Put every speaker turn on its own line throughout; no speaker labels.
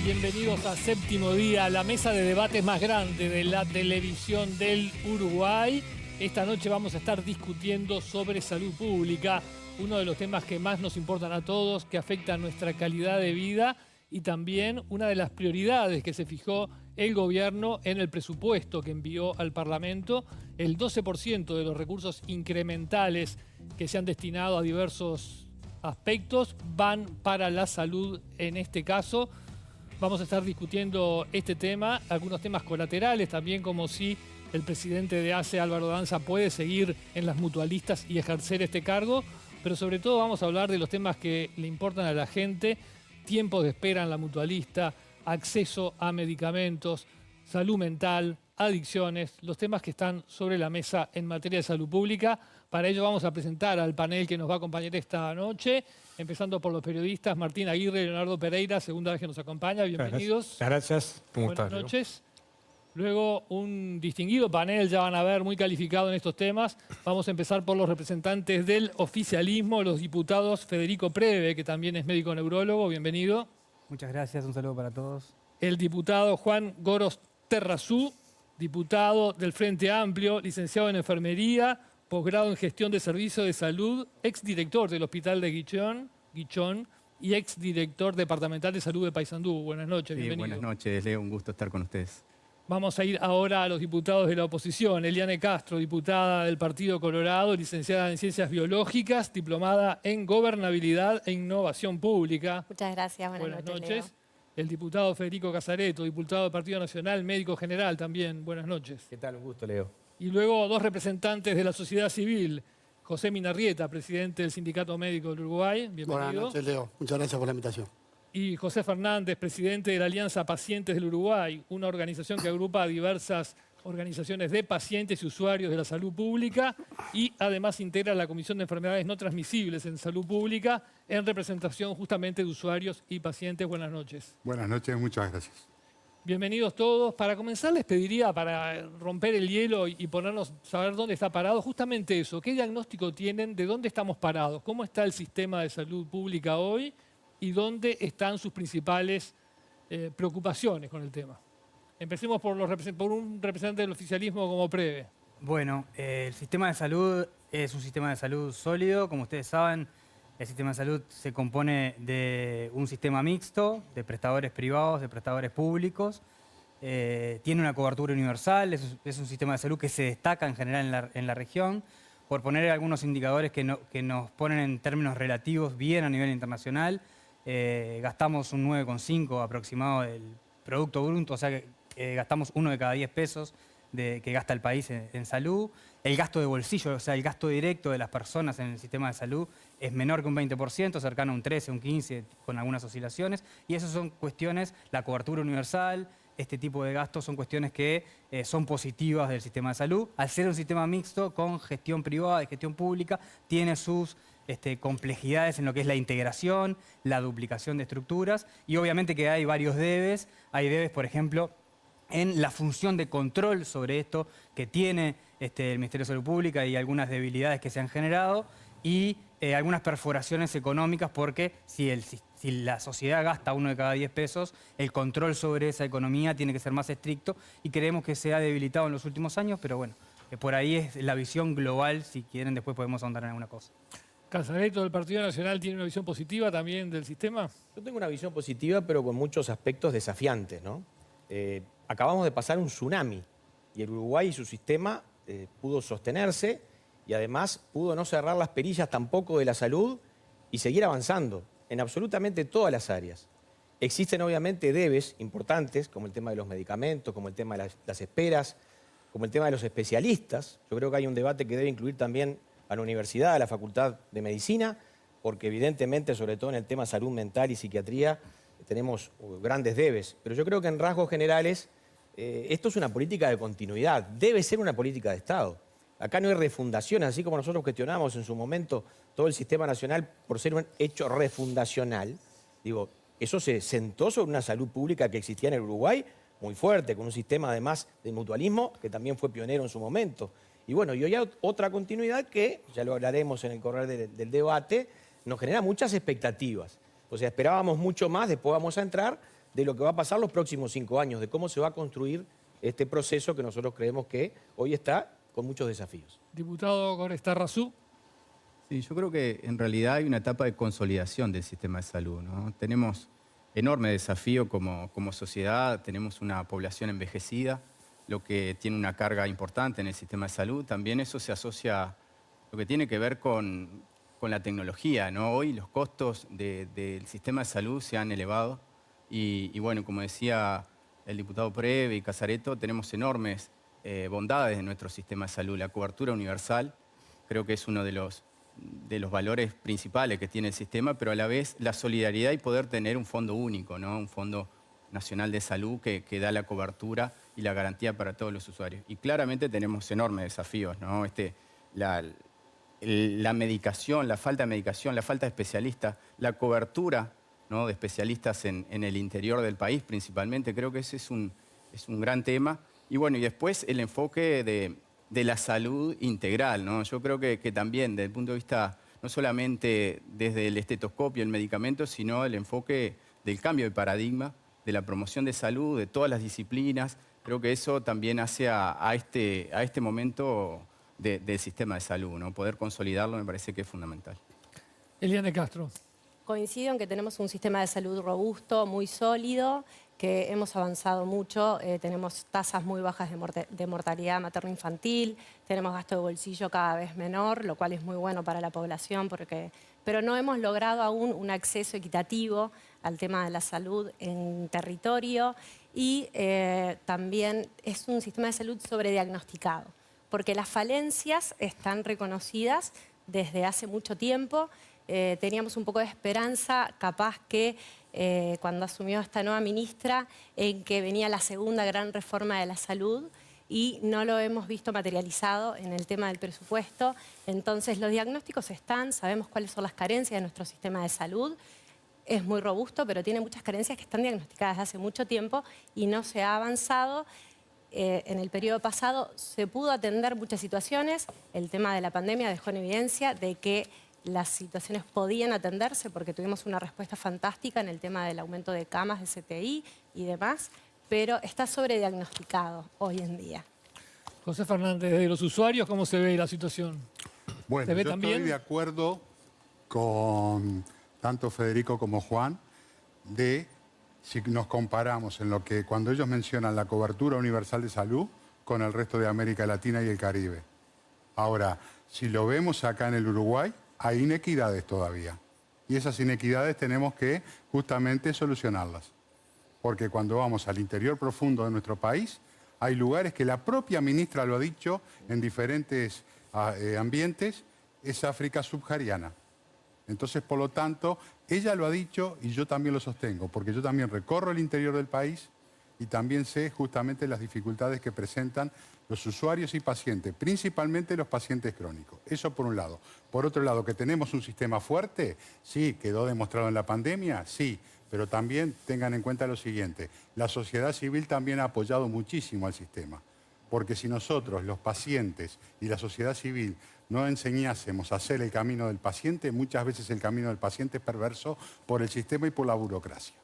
Bienvenidos a Séptimo Día, la mesa de debates más grande de la televisión del Uruguay. Esta noche vamos a estar discutiendo sobre salud pública, uno de los temas que más nos importan a todos, que afecta a nuestra calidad de vida y también una de las prioridades que se fijó el gobierno en el presupuesto que envió al Parlamento. El 12% de los recursos incrementales que se han destinado a diversos aspectos van para la salud en este caso. Vamos a estar discutiendo este tema, algunos temas colaterales también, como si el presidente de ACE, Álvaro Danza, puede seguir en las mutualistas y ejercer este cargo, pero sobre todo vamos a hablar de los temas que le importan a la gente: tiempos de espera en la mutualista, acceso a medicamentos, salud mental, adicciones, los temas que están sobre la mesa en materia de salud pública. Para ello vamos a presentar al panel que nos va a acompañar esta noche, empezando por los periodistas Martín Aguirre y Leonardo Pereira, segunda vez que nos acompaña. Bienvenidos.
Muchas gracias.
Buenas noches. Luego un distinguido panel, ya van a ver, muy calificado en estos temas. Vamos a empezar por los representantes del oficialismo, los diputados Federico Preve, que también es médico neurólogo. Bienvenido.
Muchas gracias, un saludo para todos.
El diputado Juan Goros Terrazú, diputado del Frente Amplio, licenciado en enfermería, posgrado en gestión de servicios de salud, exdirector del Hospital de Guichón y exdirector departamental de salud de Paysandú. Buenas noches, bienvenido.
Buenas noches, Leo, un gusto estar con ustedes.
Vamos a ir ahora a los diputados de la oposición. Eliane Castro, diputada del Partido Colorado, licenciada en Ciencias Biológicas, diplomada en Gobernabilidad e Innovación Pública.
Muchas gracias, buenas noches,
Leo. El diputado Federico Casareto, diputado del Partido Nacional, médico general también. Buenas noches.
¿Qué tal? Un gusto, Leo.
Y luego dos representantes de la sociedad civil. José Minarrieta, presidente del Sindicato Médico del Uruguay. Bienvenido.
Buenas noches, Leo. Muchas gracias por la invitación.
Y José Fernández, presidente de la Alianza Pacientes del Uruguay, una organización que agrupa a diversas organizaciones de pacientes y usuarios de la salud pública y además integra la Comisión de Enfermedades No Transmisibles en Salud Pública en representación justamente de usuarios y pacientes. Buenas noches.
Buenas noches, muchas gracias.
Bienvenidos todos. Para comenzar les pediría, para romper el hielo y ponernos, saber dónde está parado, justamente eso. ¿Qué diagnóstico tienen? ¿De dónde estamos parados? ¿Cómo está el sistema de salud pública hoy? ¿Y dónde están sus principales preocupaciones con el tema? Empecemos por un representante del oficialismo como Preve.
Bueno, el sistema de salud es un sistema de salud sólido. Como ustedes saben, el sistema de salud se compone de un sistema mixto, de prestadores privados, de prestadores públicos. Tiene una cobertura universal, es un sistema de salud que se destaca en general en la región. Por poner algunos indicadores que nos ponen en términos relativos bien a nivel internacional, gastamos un 9,5 aproximado del Producto Bruto, o sea que gastamos 1 de cada 10 pesos que gasta el país en salud. El gasto de bolsillo, o sea, el gasto directo de las personas en el sistema de salud es menor que un 20%, cercano a un 13, un 15, con algunas oscilaciones. Y esas son cuestiones, la cobertura universal, este tipo de gastos son cuestiones que son positivas del sistema de salud. Al ser un sistema mixto con gestión privada y gestión pública, tiene sus complejidades en lo que es la integración, la duplicación de estructuras y obviamente que hay varios debes. Hay debes, por ejemplo, en la función de control sobre esto que tiene el Ministerio de Salud Pública y algunas debilidades que se han generado y algunas perforaciones económicas porque si la sociedad gasta 1 de cada 10 pesos, el control sobre esa economía tiene que ser más estricto y creemos que se ha debilitado en los últimos años, pero bueno, por ahí es la visión global. Si quieren, después podemos ahondar en alguna cosa.
Casareto del Partido Nacional tiene una visión positiva también del sistema.
Yo tengo una visión positiva, pero con muchos aspectos desafiantes, ¿no? Acabamos de pasar un tsunami y el Uruguay y su sistema pudo sostenerse y además pudo no cerrar las perillas tampoco de la salud y seguir avanzando en absolutamente todas las áreas. Existen obviamente debes importantes, como el tema de los medicamentos, como el tema de las esperas, como el tema de los especialistas. Yo creo que hay un debate que debe incluir también a la universidad, a la Facultad de Medicina, porque evidentemente, sobre todo en el tema salud mental y psiquiatría, tenemos grandes debes. Pero yo creo que en rasgos generales, esto es una política de continuidad, debe ser una política de Estado. Acá no hay refundaciones, así como nosotros cuestionamos en su momento todo el sistema nacional por ser un hecho refundacional. Digo, eso se sentó sobre una salud pública que existía en el Uruguay, muy fuerte, con un sistema además de mutualismo que también fue pionero en su momento. Y bueno, y hoy hay otra continuidad que, ya lo hablaremos en el correr del debate, nos genera muchas expectativas. O sea, esperábamos mucho más, después vamos a entrar, de lo que va a pasar los próximos 5 años, de cómo se va a construir este proceso que nosotros creemos que hoy está con muchos desafíos.
Diputado Goresta Razú.
Sí, yo creo que en realidad hay una etapa de consolidación del sistema de salud, ¿no? Tenemos enorme desafío como sociedad, tenemos una población envejecida, lo que tiene una carga importante en el sistema de salud. También eso se asocia a lo que tiene que ver con la tecnología, ¿no? Hoy los costos del sistema de salud se han elevado y bueno, como decía el diputado Preve y Casareto, tenemos enormes bondades de nuestro sistema de salud. La cobertura universal creo que es uno de los valores principales que tiene el sistema, pero a la vez la solidaridad y poder tener un fondo único, ¿no? Un fondo nacional de salud que da la cobertura y la garantía para todos los usuarios. Y claramente tenemos enormes desafíos, ¿no? La medicación, la falta de medicación, la falta de especialistas, la cobertura, ¿no? de especialistas en el interior del país principalmente, creo que ese es un gran tema. Y bueno, y después el enfoque de la salud integral, ¿no? Yo creo que también desde el punto de vista, no solamente desde el estetoscopio, el medicamento, sino el enfoque del cambio de paradigma, de la promoción de salud, de todas las disciplinas. Creo que eso también hace a este momento del sistema de salud, ¿no? Poder consolidarlo me parece que es fundamental.
Eliane Castro.
Coincido en que tenemos un sistema de salud robusto, muy sólido, que hemos avanzado mucho, tenemos tasas muy bajas de mortalidad materno-infantil, tenemos gasto de bolsillo cada vez menor, lo cual es muy bueno para la población, pero no hemos logrado aún un acceso equitativo al tema de la salud en territorio y también es un sistema de salud sobrediagnosticado, porque las falencias están reconocidas desde hace mucho tiempo. Teníamos un poco de esperanza, capaz que cuando asumió esta nueva ministra, en que venía la segunda gran reforma de la salud y no lo hemos visto materializado en el tema del presupuesto. Entonces los diagnósticos están, sabemos cuáles son las carencias de nuestro sistema de salud. Es muy robusto, pero tiene muchas carencias que están diagnosticadas hace mucho tiempo y no se ha avanzado. En el periodo pasado se pudo atender muchas situaciones. El tema de la pandemia dejó en evidencia de que las situaciones podían atenderse porque tuvimos una respuesta fantástica en el tema del aumento de camas de CTI y demás, pero está sobrediagnosticado hoy en día.
José Fernández, de los usuarios, ¿cómo se ve la situación?
Bueno,
¿Se ve
yo
también?
estoy de acuerdo con tanto Federico como Juan de si nos comparamos en lo que cuando ellos mencionan la cobertura universal de salud con el resto de América Latina y el Caribe. Ahora, si lo vemos acá en el Uruguay, hay inequidades todavía. Y esas inequidades tenemos que justamente solucionarlas. Porque cuando vamos al interior profundo de nuestro país, hay lugares que la propia ministra lo ha dicho en diferentes ambientes, es África subsahariana. Entonces, por lo tanto, ella lo ha dicho y yo también lo sostengo, porque yo también recorro el interior del país y también sé justamente las dificultades que presentan los usuarios y pacientes, principalmente los pacientes crónicos. Eso por un lado. Por otro lado, que tenemos un sistema fuerte, sí, quedó demostrado en la pandemia, sí, pero también tengan en cuenta lo siguiente, la sociedad civil también ha apoyado muchísimo al sistema, porque si nosotros, los pacientes y la sociedad civil, no enseñásemos a hacer el camino del paciente, muchas veces el camino del paciente es perverso por el sistema y por la burocracia.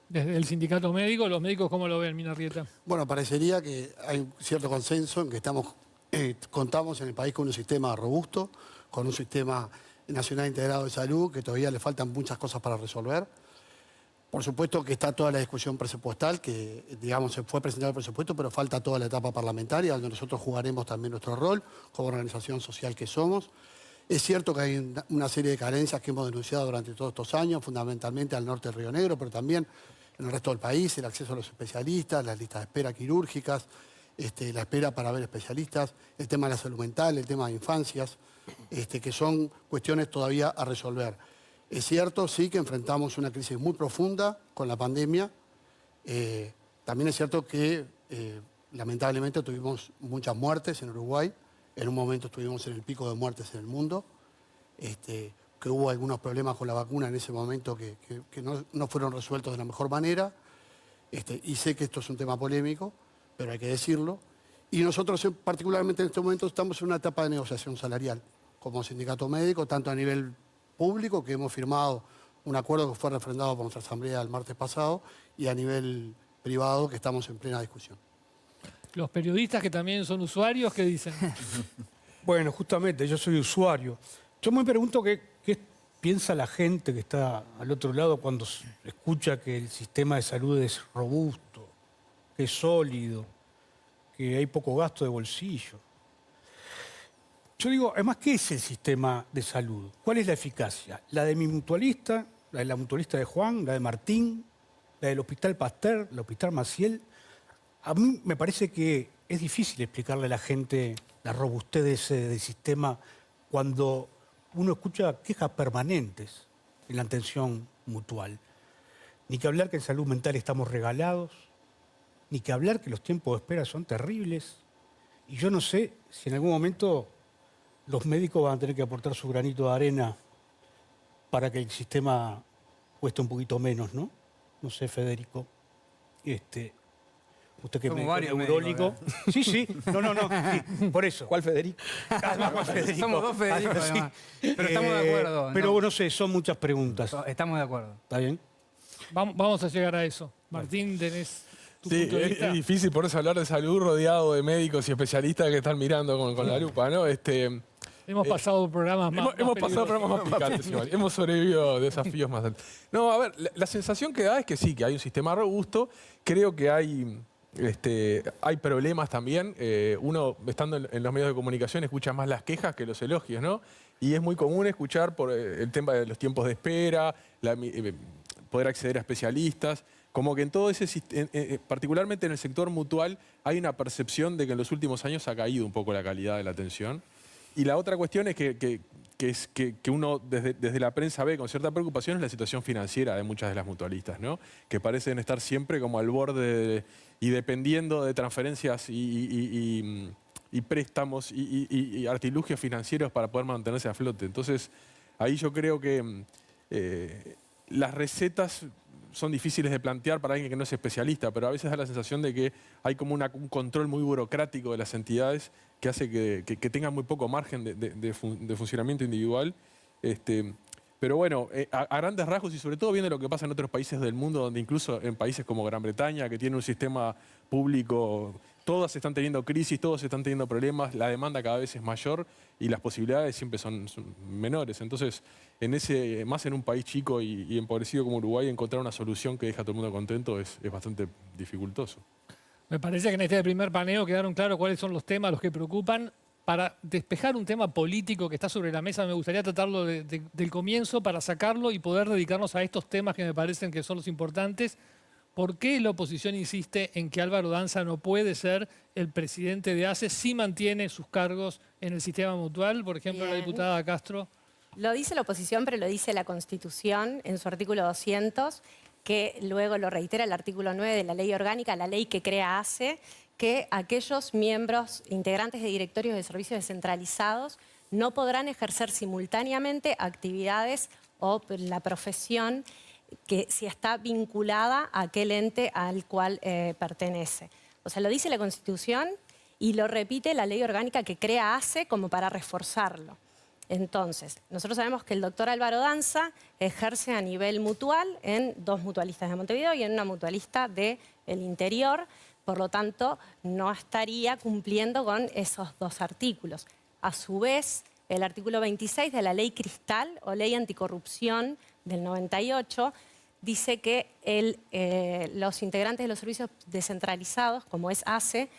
Desde el sindicato médico, ¿los médicos cómo lo ven, Minarrieta?
Bueno, parecería que hay un cierto consenso en que contamos en el país con un sistema robusto, con un sistema nacional integrado de salud, que todavía le faltan muchas cosas para resolver. Por supuesto que está toda la discusión presupuestal, que digamos se fue presentado el presupuesto, pero falta toda la etapa parlamentaria, donde nosotros jugaremos también nuestro rol como organización social que somos. Es cierto que hay una serie de carencias que hemos denunciado durante todos estos años, fundamentalmente al norte del Río Negro, pero también en el resto del país, el acceso a los especialistas, las listas de espera quirúrgicas, la espera para ver especialistas, el tema de la salud mental, el tema de infancias, que son cuestiones todavía a resolver. Es cierto, sí, que enfrentamos una crisis muy profunda con la pandemia. También es cierto que lamentablemente tuvimos muchas muertes en Uruguay. En un momento estuvimos en el pico de muertes en el mundo. Que hubo algunos problemas con la vacuna en ese momento que no fueron resueltos de la mejor manera. Y sé que esto es un tema polémico, pero hay que decirlo. Y nosotros particularmente en este momento estamos en una etapa de negociación salarial como sindicato médico, tanto a nivel público, que hemos firmado un acuerdo que fue refrendado por nuestra asamblea el martes pasado y a nivel privado que estamos en plena discusión.
Los periodistas que también son usuarios, ¿qué dicen?
Bueno, justamente, yo soy usuario. Yo me pregunto qué piensa la gente que está al otro lado cuando escucha que el sistema de salud es robusto, que es sólido, que hay poco gasto de bolsillo. Yo digo, además, ¿qué es el sistema de salud? ¿Cuál es la eficacia? ¿La de mi mutualista, la de la mutualista de Juan, la de Martín, la del Hospital Pasteur, el Hospital Maciel? A mí me parece que es difícil explicarle a la gente la robustez de ese sistema cuando uno escucha quejas permanentes en la atención mutual. Ni que hablar que en salud mental estamos regalados, ni que hablar que los tiempos de espera son terribles. Y yo no sé si en algún momento los médicos van a tener que aportar su granito de arena para que el sistema cueste un poquito menos, ¿no? No sé, Federico. Usted que
Somos
es
varios
neurólico.
médicos,
Sí, sí. No. Sí, por eso.
¿Cuál Federico?
¿Cuál Federico?
Somos dos Federicos,
Sí.
además. Pero estamos de acuerdo.
Pero
¿no?
no sé, son muchas preguntas.
Estamos de acuerdo.
¿Está bien?
Vamos a llegar a eso. Martín, ¿tenés tu
Sí,
punto de vista?
es difícil por eso hablar de salud rodeado de médicos y especialistas que están mirando con la lupa, ¿no?
Hemos pasado programas más
Hemos pasado
peligrosos.
programas más picantes igual. Hemos sobrevivido a desafíos más altos. No, a ver, la sensación que da es que sí, que hay un sistema robusto. Creo que hay problemas también. Uno, estando en los medios de comunicación, escucha más las quejas que los elogios, ¿no? Y es muy común escuchar por el tema de los tiempos de espera, poder acceder a especialistas. Como que en todo ese sistema, particularmente en el sector mutual, hay una percepción de que en los últimos años ha caído un poco la calidad de la atención. Y la otra cuestión es que uno desde la prensa ve con cierta preocupación es la situación financiera de muchas de las mutualistas, ¿no? Que parecen estar siempre como al borde y dependiendo de transferencias y préstamos y artilugios financieros para poder mantenerse a flote. Entonces, ahí yo creo que las recetas son difíciles de plantear para alguien que no es especialista, pero a veces da la sensación de que hay como un control muy burocrático de las entidades que hace que tengan muy poco margen de funcionamiento individual. Pero bueno, a grandes rasgos y sobre todo viendo lo que pasa en otros países del mundo, donde incluso en países como Gran Bretaña, que tiene un sistema público, todas están teniendo crisis, todos están teniendo problemas, la demanda cada vez es mayor y las posibilidades siempre son menores. Entonces, más en un país chico y empobrecido como Uruguay, encontrar una solución que deja a todo el mundo contento es bastante dificultoso.
Me parece que en este primer paneo quedaron claros cuáles son los temas, los que preocupan. Para despejar un tema político que está sobre la mesa, me gustaría tratarlo del comienzo para sacarlo y poder dedicarnos a estos temas que me parecen que son los importantes. ¿Por qué la oposición insiste en que Álvaro Danza no puede ser el presidente de ACE si mantiene sus cargos en el sistema mutual? Por ejemplo, la
Bien.
diputada Castro.
Lo dice la oposición, pero lo dice la Constitución en su artículo 200, que luego lo reitera el artículo 9 de la ley orgánica, la ley que crea ACE, que aquellos miembros integrantes de directorios de servicios descentralizados no podrán ejercer simultáneamente actividades o la profesión que si está vinculada a aquel ente al cual pertenece. O sea, lo dice la Constitución y lo repite la ley orgánica que crea ACE como para reforzarlo. Entonces, nosotros sabemos que el doctor Álvaro Danza ejerce a nivel mutual en 2 mutualistas de Montevideo y en una mutualista del interior. Por lo tanto, no estaría cumpliendo con esos 2 artículos. A su vez, el artículo 26 de la Ley Cristal o Ley Anticorrupción del 98 dice que los integrantes de los servicios descentralizados, como es ACE,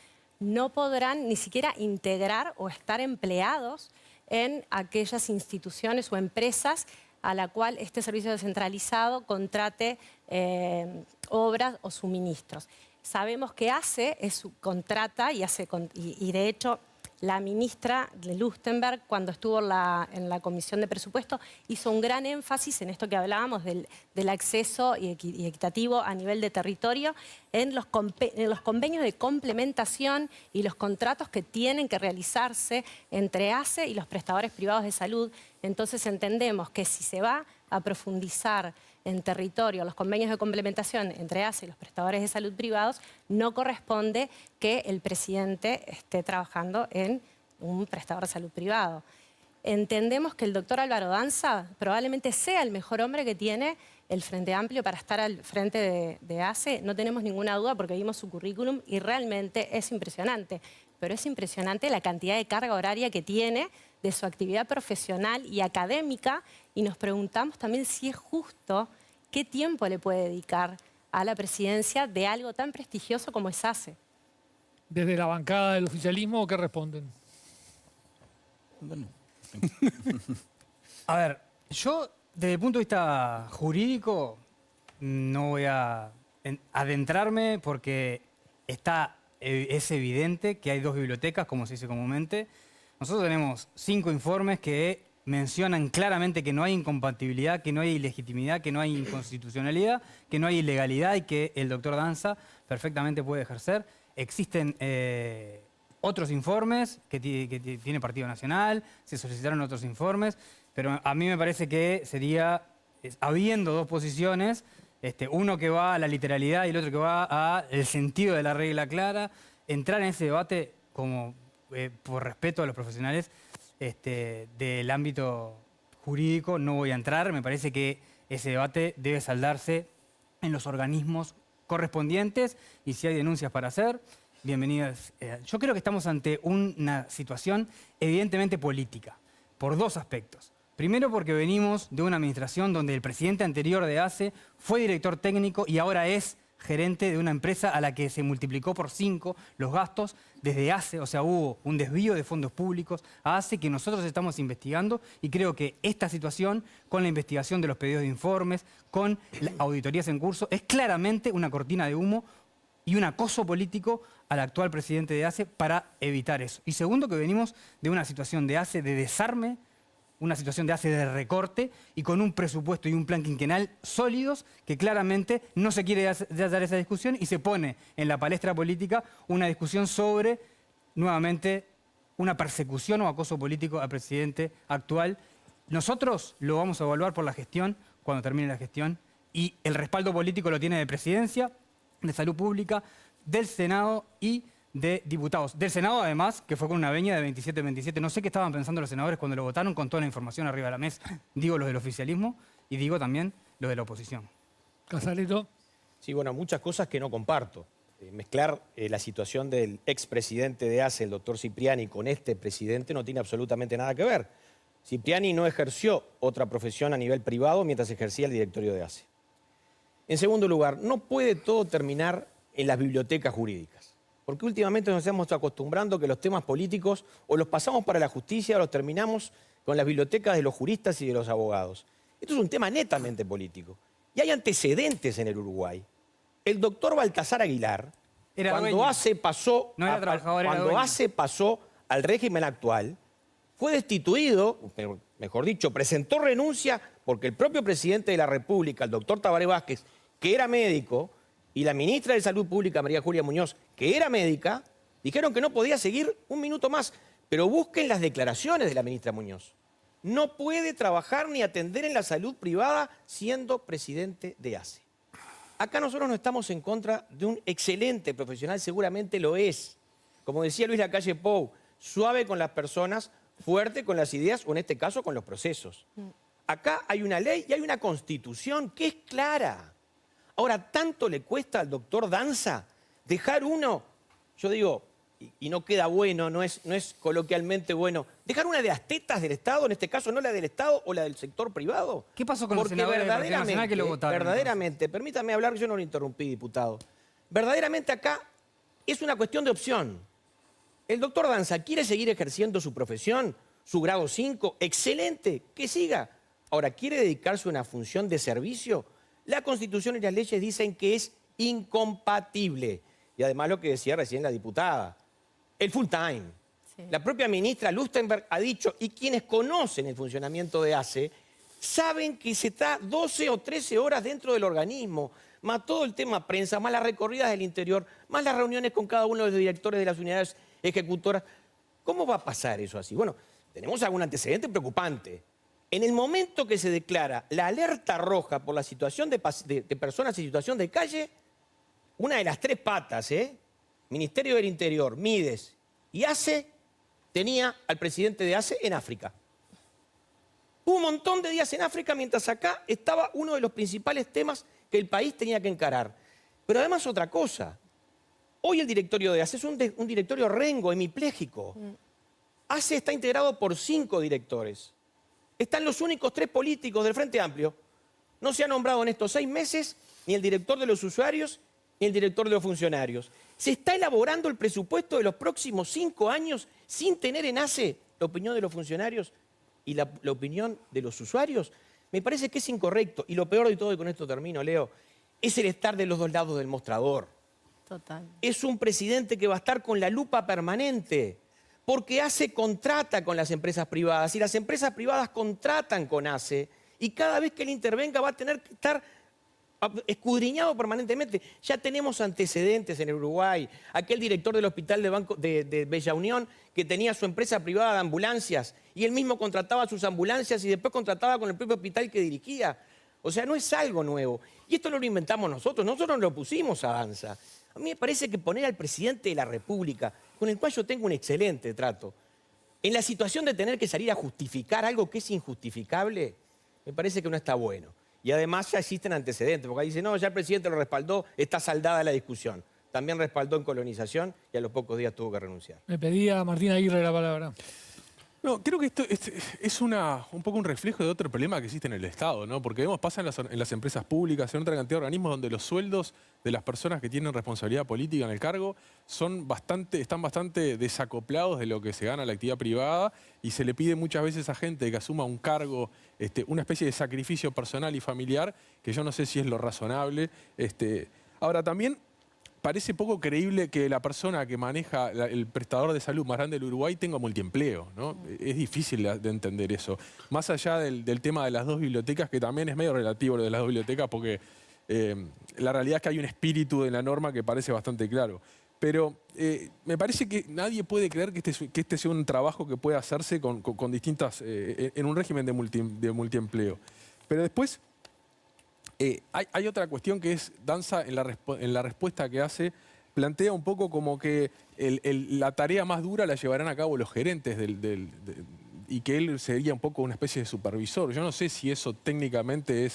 no podrán ni siquiera integrar o estar empleados en aquellas instituciones o empresas a la cual este servicio descentralizado contrate obras o suministros. Sabemos que ACE contrata y de hecho la ministra de Lustenberg, cuando estuvo en la Comisión de Presupuesto, hizo un gran énfasis en esto que hablábamos del acceso y equitativo a nivel de territorio, en los convenios de complementación y los contratos que tienen que realizarse entre ACE y los prestadores privados de salud. Entonces entendemos que si se va a profundizar en territorio los convenios de complementación entre ACE y los prestadores de salud privados, no corresponde que el presidente esté trabajando en un prestador de salud privado. entendemos que el doctor Álvaro Danza probablemente sea el mejor hombre que tiene el Frente Amplio para estar al frente de ACE. No tenemos ninguna duda porque vimos su currículum y realmente es impresionante. Pero es impresionante la cantidad de carga horaria que tiene de su actividad profesional y académica, y nos preguntamos también si es justo qué tiempo le puede dedicar a la presidencia de algo tan prestigioso como es ACE.
Desde la bancada del oficialismo, ¿qué responden?
Bueno.
A ver, yo desde el punto de vista jurídico no voy a adentrarme porque es evidente que hay dos bibliotecas, como se dice comúnmente. Nosotros tenemos 5 informes que mencionan claramente que no hay incompatibilidad, que no hay ilegitimidad, que no hay inconstitucionalidad, que no hay ilegalidad y que el doctor Danza perfectamente puede ejercer. Existen otros informes que tiene Partido Nacional, se solicitaron otros informes, pero a mí me parece que sería, habiendo dos posiciones, uno que va a la literalidad y el otro que va al sentido de la regla clara, entrar en ese debate como por respeto a los profesionales del ámbito jurídico no voy a entrar. Me parece que ese debate debe saldarse en los organismos correspondientes y si hay denuncias para hacer, bienvenidas. Yo creo que estamos ante una situación evidentemente política, por dos aspectos. Primero porque venimos de una administración donde el presidente anterior de ACE fue director técnico y ahora es gerente de una empresa a la que se multiplicó por 5 los gastos desde ACE, o sea, hubo un desvío de fondos públicos a ACE que nosotros estamos investigando y creo que esta situación, con la investigación de los pedidos de informes, con las auditorías en curso, es claramente una cortina de humo y un acoso político al actual presidente de ACE para evitar eso. Y segundo, que venimos de una situación de ACE de desarme, una situación de ACE de recorte y con un presupuesto y un plan quinquenal sólidos que claramente no se quiere dar esa discusión y se pone en la palestra política una discusión sobre, nuevamente, una persecución o acoso político al presidente actual. Nosotros lo vamos a evaluar por la gestión, cuando termine la gestión, y el respaldo político lo tiene de Presidencia, de Salud Pública, del Senado y de diputados. Del Senado, además, que fue con una veña de 27-27. No sé qué estaban pensando los senadores cuando lo votaron con toda la información arriba de la mesa. Digo los del oficialismo y digo también los de la oposición.
Casalito.
Sí, bueno, muchas cosas que no comparto. Mezclar la situación del expresidente de ACE, el doctor Cipriani, con este presidente no tiene absolutamente nada que ver. Cipriani no ejerció otra profesión a nivel privado mientras ejercía el directorio de ACE. En segundo lugar, no puede todo terminar en las bibliotecas jurídicas. Porque últimamente nos estamos acostumbrando que los temas políticos o los pasamos para la justicia o los terminamos con las bibliotecas de los juristas y de los abogados. Esto es un tema netamente político. Y hay antecedentes en el Uruguay. El doctor Baltasar Aguilar, cuando ACE pasó al régimen actual, fue destituido, mejor dicho, presentó renuncia porque el propio presidente de la República, el doctor Tabaré Vázquez, que era médico, y la ministra de Salud Pública, María Julia Muñoz, que era médica, dijeron que no podía seguir un minuto más. Pero busquen las declaraciones de la ministra Muñoz. No puede trabajar ni atender en la salud privada siendo presidente de ACE. Acá nosotros no estamos en contra de un excelente profesional, seguramente lo es. Como decía Luis Lacalle Pou, suave con las personas, fuerte con las ideas o en este caso con los procesos. Acá hay una ley y hay una constitución que es clara. Ahora, ¿tanto le cuesta al doctor Danza dejar uno, yo digo, y no queda bueno, no es coloquialmente bueno, dejar una de las tetas del Estado, en este caso no la del Estado o la del sector privado?
¿Qué pasó con los senadores del Partido Nacional que lo votaron?
Verdaderamente, permítame hablar, yo no lo interrumpí, diputado. Verdaderamente acá es una cuestión de opción. El doctor Danza quiere seguir ejerciendo su profesión, su grado 5, excelente, que siga. Ahora, ¿quiere dedicarse a una función de servicio? La Constitución y las leyes dicen que es incompatible. Y además lo que decía recién la diputada, el full time. Sí. La propia ministra Lustenberg ha dicho, y quienes conocen el funcionamiento de ACE, saben que se está 12 o 13 horas dentro del organismo, más todo el tema prensa, más las recorridas del interior, más las reuniones con cada uno de los directores de las unidades ejecutoras. ¿Cómo va a pasar eso así? Bueno, tenemos algún antecedente preocupante. En el momento que se declara la alerta roja por la situación de personas en situación de calle, una de las 3 patas, Ministerio del Interior, Mides y ACE, tenía al presidente de ACE en África. Hubo un montón de días en África mientras acá estaba uno de los principales temas que el país tenía que encarar. Pero además otra cosa. Hoy el directorio de ACE es un directorio rengo, hemipléjico. ACE está integrado por 5 directores. Están los únicos 3 políticos del Frente Amplio. No se ha nombrado en estos 6 meses ni el director de los usuarios ni el director de los funcionarios. Se está elaborando el presupuesto de los próximos 5 años sin tener en ACE la opinión de los funcionarios y la opinión de los usuarios. Me parece que es incorrecto. Y lo peor de todo, y con esto termino, Leo, es el estar de los dos lados del mostrador.
Total.
Es un presidente que va a estar con la lupa permanente, porque ACE contrata con las empresas privadas y las empresas privadas contratan con ACE y cada vez que él intervenga va a tener que estar escudriñado permanentemente. Ya tenemos antecedentes en el Uruguay. Aquel director del hospital de Bella Unión que tenía su empresa privada de ambulancias y él mismo contrataba sus ambulancias y después contrataba con el propio hospital que dirigía. O sea, no es algo nuevo. Y esto no lo inventamos nosotros lo pusimos a Danza. A mí me parece que poner al presidente de la República, con el cual yo tengo un excelente trato, en la situación de tener que salir a justificar algo que es injustificable, me parece que no está bueno. Y además ya existen antecedentes, porque ahí dice, no, ya el presidente lo respaldó, está saldada la discusión. También respaldó en colonización y a los pocos días tuvo que renunciar.
Me pedía Martín Aguirre la palabra.
No, creo que esto es un poco un reflejo de otro problema que existe en el Estado, ¿no? Porque vemos, pasa en las empresas públicas, en otra cantidad de organismos donde los sueldos de las personas que tienen responsabilidad política en el cargo están bastante desacoplados de lo que se gana en la actividad privada y se le pide muchas veces a gente que asuma un cargo, una especie de sacrificio personal y familiar, que yo no sé si es lo razonable. Ahora, también parece poco creíble que la persona que maneja el prestador de salud más grande del Uruguay tenga multiempleo, ¿no? Es difícil de entender eso. Más allá del tema de las 2 bibliotecas, que también es medio relativo lo de las 2 bibliotecas, porque la realidad es que hay un espíritu de la norma que parece bastante claro. Pero me parece que nadie puede creer que este sea un trabajo que pueda hacerse con distintas, en un régimen de multiempleo. Pero después hay otra cuestión que es Danza en la respuesta que hace, plantea un poco como que la tarea más dura la llevarán a cabo los gerentes y que él sería un poco una especie de supervisor. Yo no sé si eso técnicamente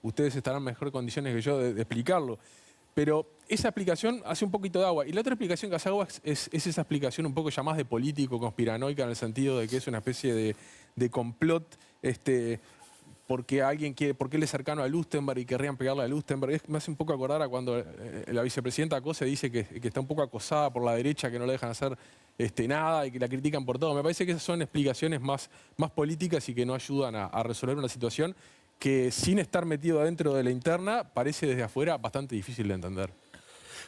ustedes estarán en mejores condiciones que yo de explicarlo, pero esa explicación hace un poquito de agua. Y la otra explicación que hace agua es esa explicación un poco ya más de político, conspiranoica, en el sentido de que es una especie de complot, porque él es cercano a Lustenberg y querrían pegarle a Lustenberg. Me hace un poco acordar a cuando la vicepresidenta Cose dice que está un poco acosada por la derecha, que no le dejan hacer nada y que la critican por todo. Me parece que esas son explicaciones más políticas y que no ayudan a resolver una situación que, sin estar metido adentro de la interna, parece desde afuera bastante difícil de entender.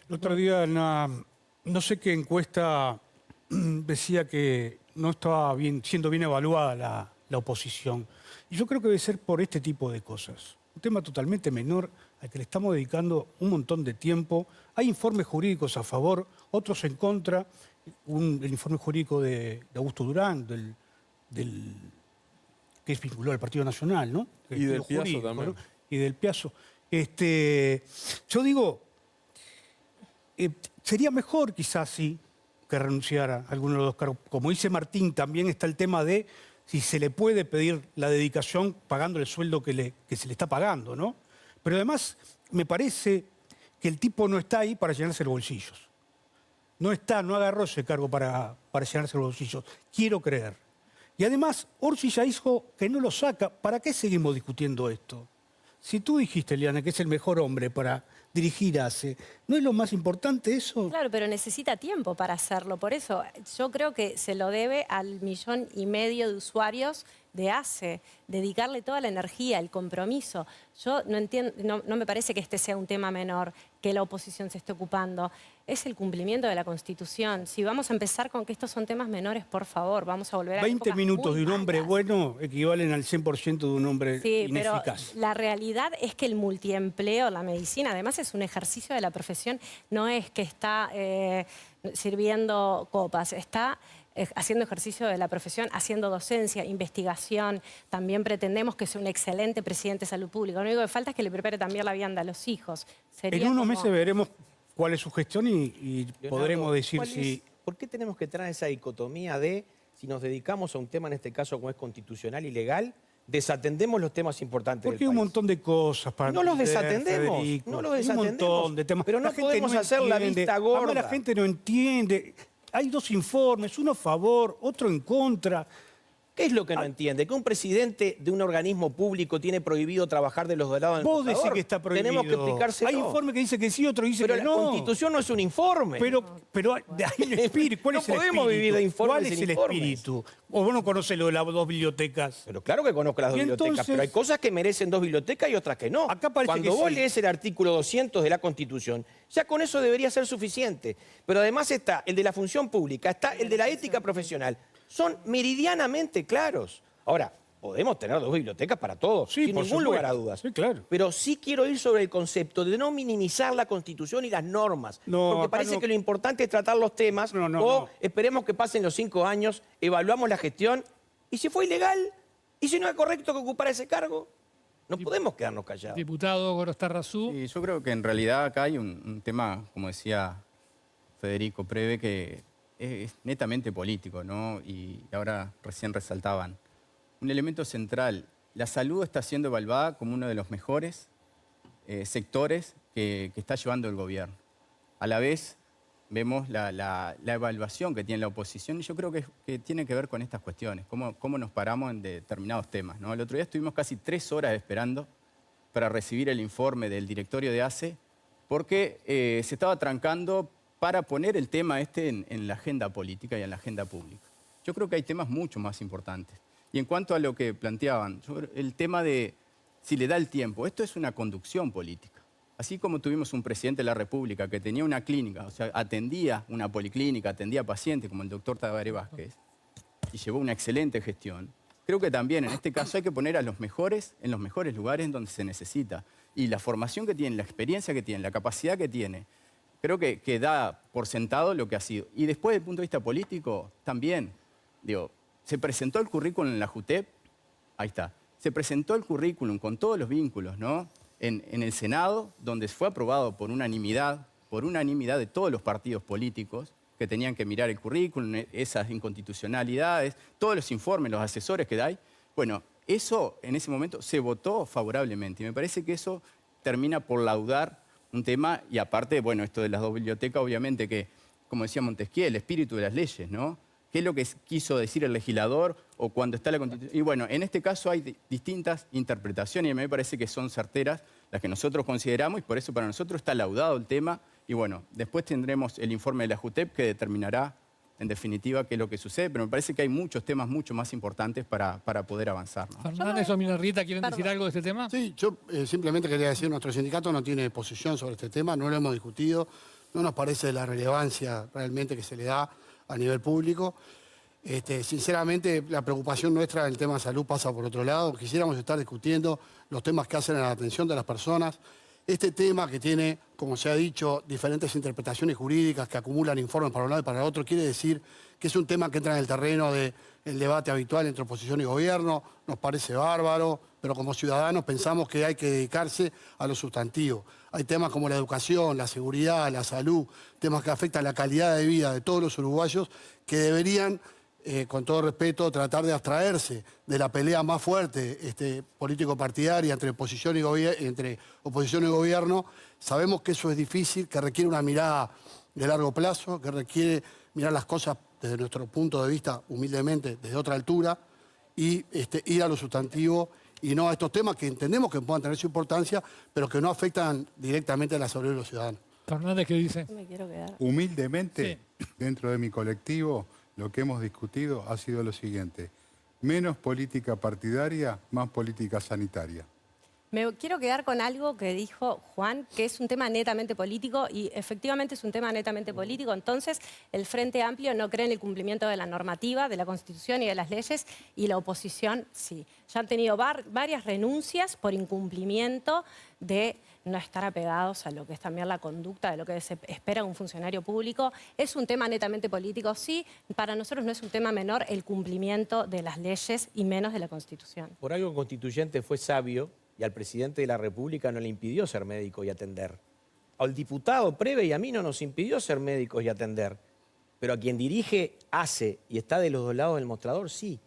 El otro día, no sé qué encuesta decía que no estaba siendo bien evaluada la oposición. Y yo creo que debe ser por este tipo de cosas. Un tema totalmente menor al que le estamos dedicando un montón de tiempo. Hay informes jurídicos a favor, otros en contra. El informe jurídico de Augusto Durán, que es vinculado al Partido Nacional, ¿no?
Y del Piazzo también.
¿no? Y del Piazzo. Yo digo, sería mejor quizás sí que renunciara a alguno de los dos cargos. Como dice Martín, también está el tema de si se le puede pedir la dedicación pagando el sueldo que se le está pagando, ¿no? Pero además me parece que el tipo no está ahí para llenarse los bolsillos. No agarró ese cargo para llenarse los bolsillos. Quiero creer. Y además, Orsi ya dijo que no lo saca. ¿Para qué seguimos discutiendo esto? Si tú dijiste, Eliana, que es el mejor hombre para dirigir ACE, ¿no es lo más importante eso?
Claro, pero necesita tiempo para hacerlo. Por eso yo creo que se lo debe al 1,5 millones de usuarios de ACE, dedicarle toda la energía, el compromiso. Yo no entiendo, no me parece que este sea un tema menor que la oposición se esté ocupando. Es el cumplimiento de la Constitución. Si vamos a empezar con que estos son temas menores, por favor, vamos a volver a
20 minutos de un hombre bueno equivalen al 100% de un hombre ineficaz.
Pero la realidad es que el multiempleo, la medicina, además es un ejercicio de la profesión, no es que está sirviendo copas, está haciendo ejercicio de la profesión, haciendo docencia, investigación. También pretendemos que sea un excelente presidente de salud pública. Lo único que falta es que le prepare también la vianda a los hijos.
En unos meses veremos cuál es su gestión y
Leonardo,
podremos decir si...
¿Por qué tenemos que tener esa dicotomía de, si nos dedicamos a un tema, en este caso como es constitucional y legal, desatendemos los temas importantes
Porque
del
hay un
país.
montón de cosas para
No los
entender,
desatendemos,
Federico.
no los
Hay
desatendemos.
un montón de temas.
Pero no
La gente
podemos hacer la
entiende.
vista
Además,
gorda.
la gente no entiende. Hay dos informes, uno a favor, otro en contra.
¿Qué es lo que no entiende? Que un presidente de un organismo público tiene prohibido trabajar de los dos lados del
Vos
mostrador.
decís que está prohibido.
Tenemos que explicárselo.
Hay informe que dice que sí, otro dice
Pero
que
la
no.
Constitución no es un informe.
Pero hay el espíritu. ¿Cuál
No
es el
podemos
espíritu?
vivir de informes
¿Cuál
en
es el
informes.
espíritu? ¿O vos no conocés lo de las dos bibliotecas?
Pero claro que conozco las dos
Y
bibliotecas,
entonces-
pero hay cosas que merecen dos bibliotecas y otras que no.
Acá parece
Cuando
que
vos
sí.
lees el artículo 200 de la Constitución, ya con eso debería ser suficiente. Pero además está el de la función pública, está el de la ética profesional. Son meridianamente claros. Ahora, podemos tener dos bibliotecas para todos,
Sí,
sin
por
ningún lugar a
supuesto.
dudas.
Sí, claro.
Pero sí quiero ir sobre el concepto de no minimizar la Constitución y las normas.
No,
porque
acá
parece
no.
que lo importante es tratar los temas
No,
o esperemos que pasen los 5 años, evaluamos la gestión y si fue ilegal y si no es correcto que ocupara ese cargo, no podemos quedarnos callados.
Diputado Gorostarrazú.
Sí, yo creo que en realidad acá hay un tema, como decía Federico Preve, que es netamente político, ¿no? Y ahora recién resaltaban. Un elemento central, la salud está siendo evaluada como uno de los mejores sectores que está llevando el gobierno. A la vez vemos la evaluación que tiene la oposición y yo creo que tiene que ver con estas cuestiones, cómo nos paramos en determinados temas, ¿no? El otro día estuvimos casi 3 horas esperando para recibir el informe del directorio de ACE porque se estaba trancando para poner el tema en la agenda política y en la agenda pública. Yo creo que hay temas mucho más importantes. Y en cuanto a lo que planteaban, el tema de si le da el tiempo, esto es una conducción política. Así como tuvimos un presidente de la República que tenía una clínica, o sea, atendía una policlínica, atendía pacientes como el doctor Tabaré Vázquez, y llevó una excelente gestión, creo que también en este caso hay que poner a los mejores en los mejores lugares en donde se necesita. Y la formación que tiene, la experiencia que tiene, la capacidad que tiene, creo que da por sentado lo que ha sido. Y después, desde el punto de vista político, también, digo, se presentó el currículum en la JUTEP, ahí está, se presentó el currículum con todos los vínculos, ¿no? En el Senado, donde fue aprobado por unanimidad de todos los partidos políticos que tenían que mirar el currículum, esas inconstitucionalidades, todos los informes, los asesores que hay. Bueno, eso en ese momento se votó favorablemente y me parece que eso termina por laudar un tema y aparte, bueno, esto de las dos bibliotecas, obviamente que, como decía Montesquieu, el espíritu de las leyes, ¿no? ¿Qué es lo que quiso decir el legislador o cuando está la Constitución? Y bueno, en este caso hay distintas interpretaciones y a mí me parece que son certeras las que nosotros consideramos y por eso para nosotros está laudado el tema. Y bueno, después tendremos el informe de la JUTEP que determinará en definitiva qué es lo que sucede, pero me parece que hay muchos temas mucho más importantes para poder avanzar, ¿no?
Fernández o Minerrita, ¿quieren decir algo de este tema?
Sí, yo simplemente quería decir, nuestro sindicato no tiene posición sobre este tema, no lo hemos discutido, no nos parece de la relevancia realmente que se le da a nivel público. Sinceramente, la preocupación nuestra en el tema de salud pasa por otro lado. Quisiéramos estar discutiendo los temas que hacen a la atención de las personas. Este tema que tiene, como se ha dicho, diferentes interpretaciones jurídicas que acumulan informes para un lado y para el otro, quiere decir que es un tema que entra en el terreno del debate habitual entre oposición y gobierno. Nos parece bárbaro, pero como ciudadanos pensamos que hay que dedicarse a lo sustantivo. Hay temas como la educación, la seguridad, la salud, temas que afectan la calidad de vida de todos los uruguayos que deberían, con todo respeto, tratar de abstraerse de la pelea más fuerte político-partidaria entre oposición y gobierno. Sabemos que eso es difícil, que requiere una mirada de largo plazo, que requiere mirar las cosas desde nuestro punto de vista, humildemente, desde otra altura, y ir a lo sustantivo y no a estos temas que entendemos que puedan tener su importancia, pero que no afectan directamente a la salud de los ciudadanos.
Fernández, ¿qué dice?
Me quiero quedar.
Humildemente, dentro de mi colectivo, lo que hemos discutido ha sido lo siguiente: menos política partidaria, más política sanitaria.
Me quiero quedar con algo que dijo Juan, que es un tema netamente político y efectivamente es un tema netamente político. Entonces, el Frente Amplio no cree en el cumplimiento de la normativa, de la Constitución y de las leyes y la oposición sí. Ya han tenido varias renuncias por incumplimiento de no estar apegados a lo que es también la conducta de lo que se espera de un funcionario público. Es un tema netamente político, sí. Para nosotros no es un tema menor el cumplimiento de las leyes y menos de la Constitución.
Por algo el constituyente fue sabio y al presidente de la República no le impidió ser médico y atender. Al diputado Preve y a mí no nos impidió ser médicos y atender. Pero a quien dirige, hace y está de los dos lados del mostrador, sí.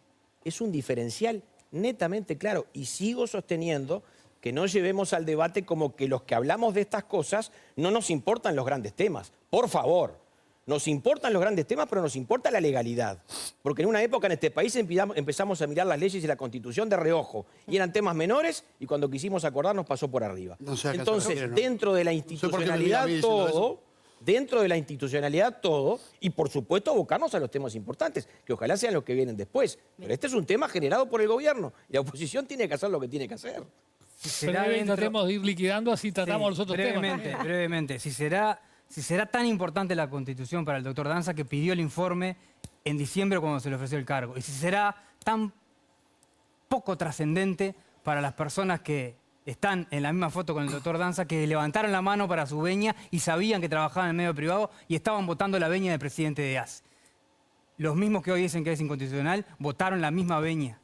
Es un diferencial netamente claro. Y sigo sosteniendo que no llevemos al debate como que los que hablamos de estas cosas no nos importan los grandes temas. Por favor, nos importan los grandes temas, pero nos importa la legalidad. Porque en una época en este país empezamos a mirar las leyes y la Constitución de reojo. Y eran temas menores y cuando quisimos acordar nos pasó por arriba.
No sé a qué se
Entonces,
refiere, ¿no?
dentro de la
No sé por qué me mira a
institucionalidad
mí diciendo
todo... Dentro de la institucionalidad todo, y por supuesto abocarnos a los temas importantes, que ojalá sean los que vienen después. Pero este es un tema generado por el gobierno, y la oposición tiene que hacer lo que tiene que hacer.
Tratemos de ir liquidando, así tratamos los otros
brevemente,
temas.
Brevemente, si será tan importante la Constitución para el doctor Danza que pidió el informe en diciembre cuando se le ofreció el cargo, y si será tan poco trascendente para las personas que están en la misma foto con el doctor Danza, que levantaron la mano para su veña y sabían que trabajaban en el medio privado y estaban votando la veña del presidente de ACE. Los mismos que hoy dicen que es inconstitucional votaron la misma veña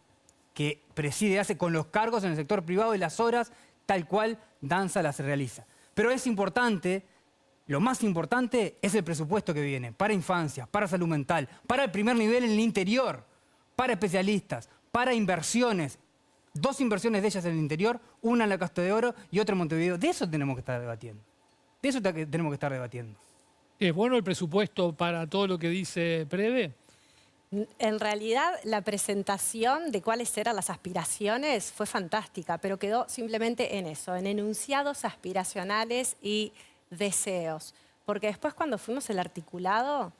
que preside ACE con los cargos en el sector privado y las horas tal cual Danza las realiza. Pero es importante, lo más importante es el presupuesto que viene para infancia, para salud mental, para el primer nivel en el interior, para especialistas, para inversiones. 2 inversiones de ellas en el interior, una en la Costa de Oro y otra en Montevideo. De eso tenemos que estar debatiendo. De eso tenemos que estar debatiendo.
¿Es bueno el presupuesto para todo lo que dice Preve?
En realidad, la presentación de cuáles eran las aspiraciones fue fantástica, pero quedó simplemente en eso, en enunciados aspiracionales y deseos. Porque después, cuando fuimos el articulado,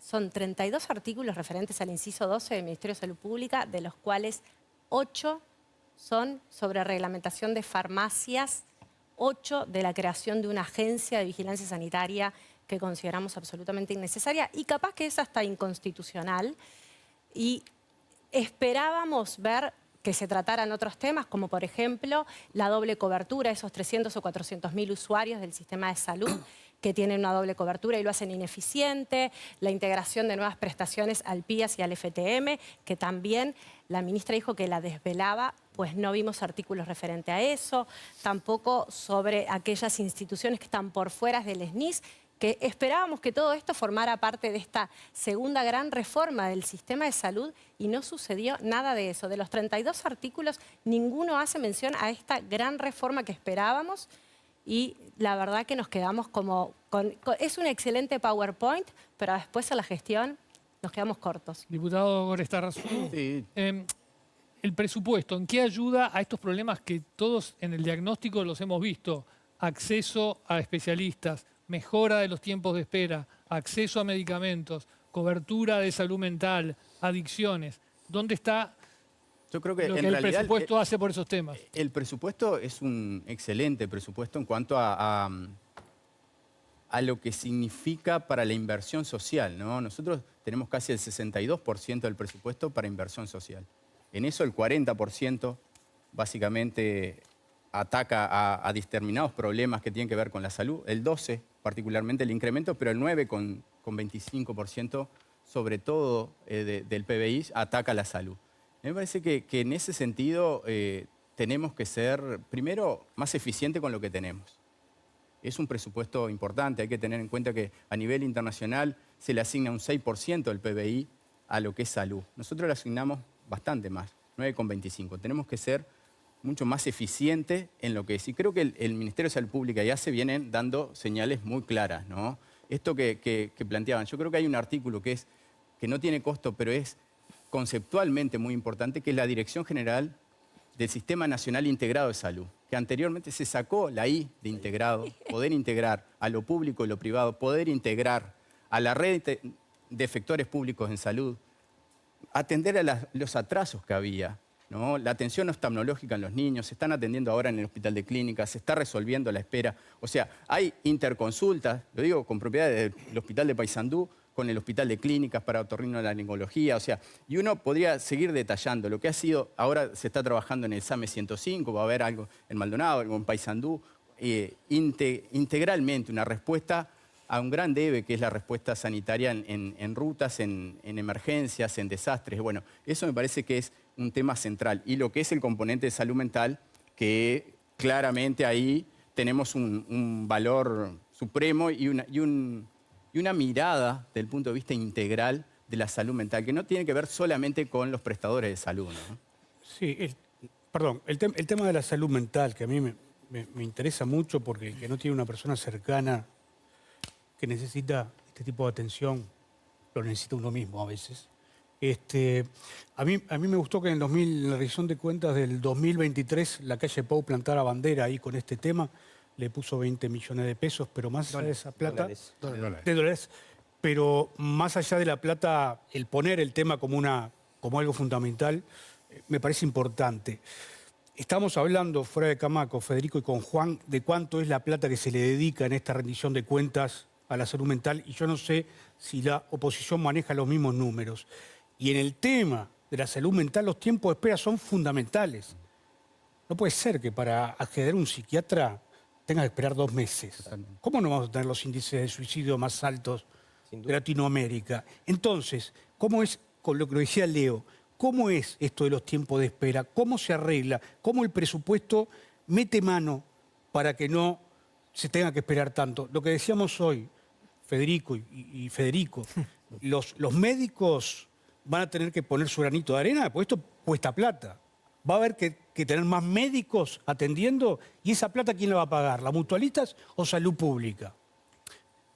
son 32 artículos referentes al inciso 12 del Ministerio de Salud Pública, de los cuales 8 son sobre reglamentación de farmacias, 8 de la creación de una agencia de vigilancia sanitaria que consideramos absolutamente innecesaria y capaz que es hasta inconstitucional. Y esperábamos ver que se trataran otros temas, como por ejemplo la doble cobertura, esos 300 o 400.000 usuarios del sistema de salud que tienen una doble cobertura y lo hacen ineficiente, la integración de nuevas prestaciones al PIAS y al FTM, que también la ministra dijo que la desvelaba, pues no vimos artículos referentes a eso, tampoco sobre aquellas instituciones que están por fuera del SNIS, que esperábamos que todo esto formara parte de esta segunda gran reforma del sistema de salud y no sucedió nada de eso. De los 32 artículos, ninguno hace mención a esta gran reforma que esperábamos y la verdad que nos quedamos es un excelente PowerPoint, pero después en la gestión nos quedamos cortos.
Diputado Gorestarrazú, el presupuesto, ¿en qué ayuda a estos problemas que todos en el diagnóstico los hemos visto? Acceso a especialistas, mejora de los tiempos de espera, acceso a medicamentos, cobertura de salud mental, adicciones. ¿Dónde está
Yo creo que
lo que
en
el
realidad
presupuesto hace por esos temas?
El presupuesto es un excelente presupuesto en cuanto a lo que significa para la inversión social, ¿no? Nosotros tenemos casi el 62% del presupuesto para inversión social. En eso el 40% básicamente ataca a determinados problemas que tienen que ver con la salud, el 12% particularmente el incremento, pero el 9% con 25% sobre todo del PBI ataca la salud. Me parece que en ese sentido tenemos que ser, primero, más eficientes con lo que tenemos. Es un presupuesto importante, hay que tener en cuenta que a nivel internacional se le asigna un 6% del PBI a lo que es salud. Nosotros le asignamos bastante más, 9,25%. Tenemos que ser mucho más eficientes en lo que es. Y creo que el Ministerio de Salud Pública y ACE vienen dando señales muy claras, ¿no? Esto que planteaban, yo creo que hay un artículo que no tiene costo, pero es conceptualmente muy importante, que es la Dirección General del Sistema Nacional Integrado de Salud, que anteriormente se sacó la I de integrado, poder integrar a lo público y lo privado, poder integrar a la red de efectores públicos en salud, atender a los atrasos que había, ¿no? La atención oftalmológica en los niños, se están atendiendo ahora en el hospital de clínicas, se está resolviendo la espera. O sea, hay interconsultas, lo digo con propiedad del hospital de Paysandú, con el hospital de clínicas para otorrinolaringología, o sea, y uno podría seguir detallando lo que ha sido, ahora se está trabajando en el SAME 105, va a haber algo en Maldonado, algo en Paysandú, integralmente una respuesta a un gran debe, que es la respuesta sanitaria en rutas, en emergencias, en desastres. Bueno, eso me parece que es un tema central. Y lo que es el componente de salud mental, que claramente ahí tenemos un valor supremo y una mirada desde el punto de vista integral de la salud mental, que no tiene que ver solamente con los prestadores de salud, ¿no?
Sí, el tema de la salud mental, que a mí me interesa mucho porque el que no tiene una persona cercana que necesita este tipo de atención, lo necesita uno mismo a veces. A mí me gustó que en la revisión de cuentas del 2023 la calle Pou plantara bandera ahí con este tema, le puso 20 millones de pesos, pero más allá de esa plata... De dólares. Pero más allá de la plata, el poner el tema como algo fundamental, me parece importante. Estamos hablando fuera de cama con Federico y con Juan de cuánto es la plata que se le dedica en esta rendición de cuentas a la salud mental y yo no sé si la oposición maneja los mismos números. Y en el tema de la salud mental los tiempos de espera son fundamentales. No puede ser que para acceder a un psiquiatra tenga que esperar 2 meses. ¿Cómo no vamos a tener los índices de suicidio más altos de Latinoamérica? Entonces, ¿cómo es, con lo que decía Leo, cómo es esto de los tiempos de espera? ¿Cómo se arregla? ¿Cómo el presupuesto mete mano para que no se tenga que esperar tanto? Lo que decíamos hoy, Federico y Federico, los médicos van a tener que poner su granito de arena, porque esto cuesta plata. Va a haber que tener más médicos atendiendo, y esa plata ¿quién la va a pagar? ¿Las mutualistas o salud pública?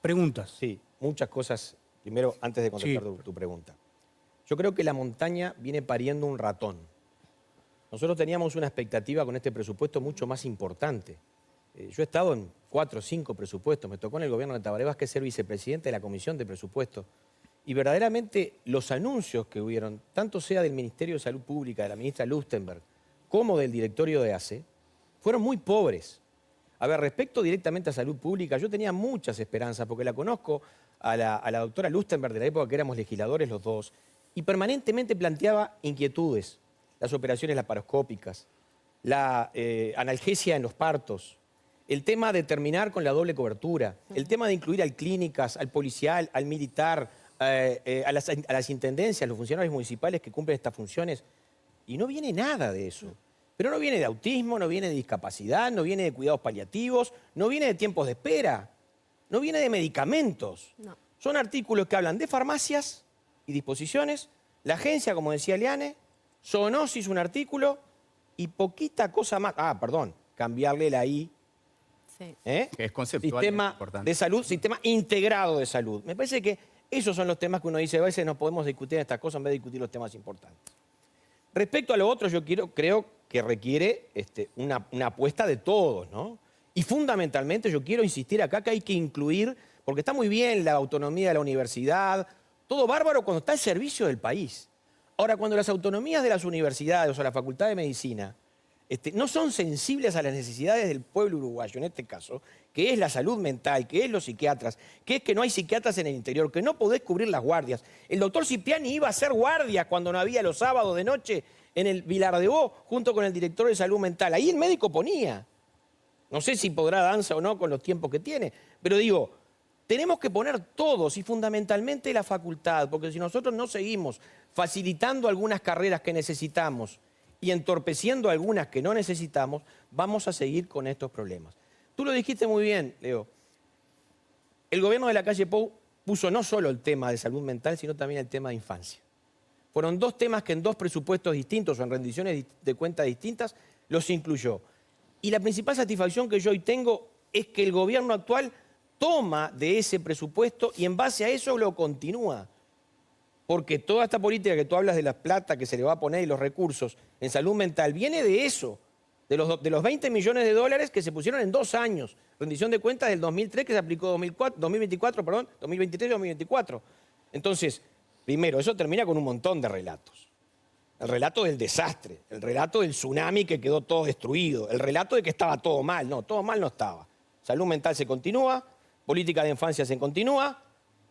Preguntas.
Sí, muchas cosas. Primero, antes de contestar tu pregunta. Yo creo que la montaña viene pariendo un ratón. Nosotros teníamos una expectativa con este presupuesto mucho más importante. Yo he estado en 4 o 5 presupuestos. Me tocó en el gobierno de Tabaré Vázquez ser vicepresidente de la Comisión de Presupuestos. Y verdaderamente los anuncios que hubieron, tanto sea del Ministerio de Salud Pública, de la ministra Lustenberg, como del directorio de ACE, fueron muy pobres. A ver, respecto directamente a salud pública, yo tenía muchas esperanzas, porque la conozco a la doctora Lustenberg de la época que éramos legisladores los dos, y permanentemente planteaba inquietudes. Las operaciones laparoscópicas, la analgesia en los partos, el tema de terminar con la doble cobertura, el tema de incluir al clínicas, al policial, al militar, a las intendencias, los funcionarios municipales que cumplen estas funciones, y no viene nada de eso. Pero no viene de autismo, no viene de discapacidad, no viene de cuidados paliativos, no viene de tiempos de espera, no viene de medicamentos. No. Son artículos que hablan de farmacias y disposiciones, la agencia, como decía Eliane, zoonosis un artículo y poquita cosa más. Cambiarle la I.
Sí.
Que es conceptual.
Sistema de salud, sistema integrado de salud. Me parece que esos son los temas que uno dice, a veces no podemos discutir estas cosas en vez de discutir los temas importantes. Respecto a lo otro, yo creo que requiere una apuesta de todos, ¿no? Y fundamentalmente yo quiero insistir acá que hay que incluir, porque está muy bien la autonomía de la universidad, todo bárbaro cuando está al servicio del país. Ahora, cuando las autonomías de las universidades o la Facultad de Medicina no son sensibles a las necesidades del pueblo uruguayo, en este caso, que es la salud mental, que es los psiquiatras, que es que no hay psiquiatras en el interior, que no podés cubrir las guardias. El doctor Cipriani iba a hacer guardias cuando no había los sábados de noche en el Vilar de Bo, junto con el director de salud mental. Ahí el médico ponía. No sé si podrá danza o no con los tiempos que tiene, pero digo, tenemos que poner todos y fundamentalmente la facultad, porque si nosotros no seguimos facilitando algunas carreras que necesitamos y entorpeciendo algunas que no necesitamos, vamos a seguir con estos problemas. Tú lo dijiste muy bien, Leo. El gobierno de la calle Pou puso no solo el tema de salud mental, sino también el tema de infancia. Fueron 2 temas que en 2 presupuestos distintos o en rendiciones de cuentas distintas los incluyó. Y la principal satisfacción que yo hoy tengo es que el gobierno actual toma de ese presupuesto y en base a eso lo continúa. Porque toda esta política que tú hablas de la plata que se le va a poner y los recursos en salud mental viene de eso, de los 20 millones de dólares que se pusieron en 2 años. Rendición de cuentas del 2003 que se aplicó 2023 y 2024. Entonces, primero, eso termina con un montón de relatos. El relato del desastre, el relato del tsunami que quedó todo destruido, el relato de que estaba todo mal. No, todo mal no estaba. Salud mental se continúa, política de infancia se continúa,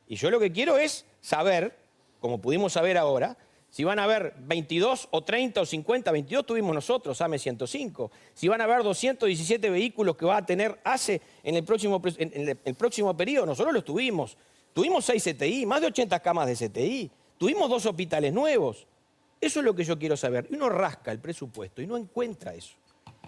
y yo lo que quiero es saber, como pudimos saber ahora, si van a haber 22 o 30 o 50, 22 tuvimos nosotros, AME 105, si van a haber 217 vehículos que va a tener ACE en el próximo periodo, nosotros los tuvimos. Tuvimos 6 CTI, más de 80 camas de CTI, tuvimos 2 hospitales nuevos. Eso es lo que yo quiero saber. Y uno rasca el presupuesto y no encuentra eso.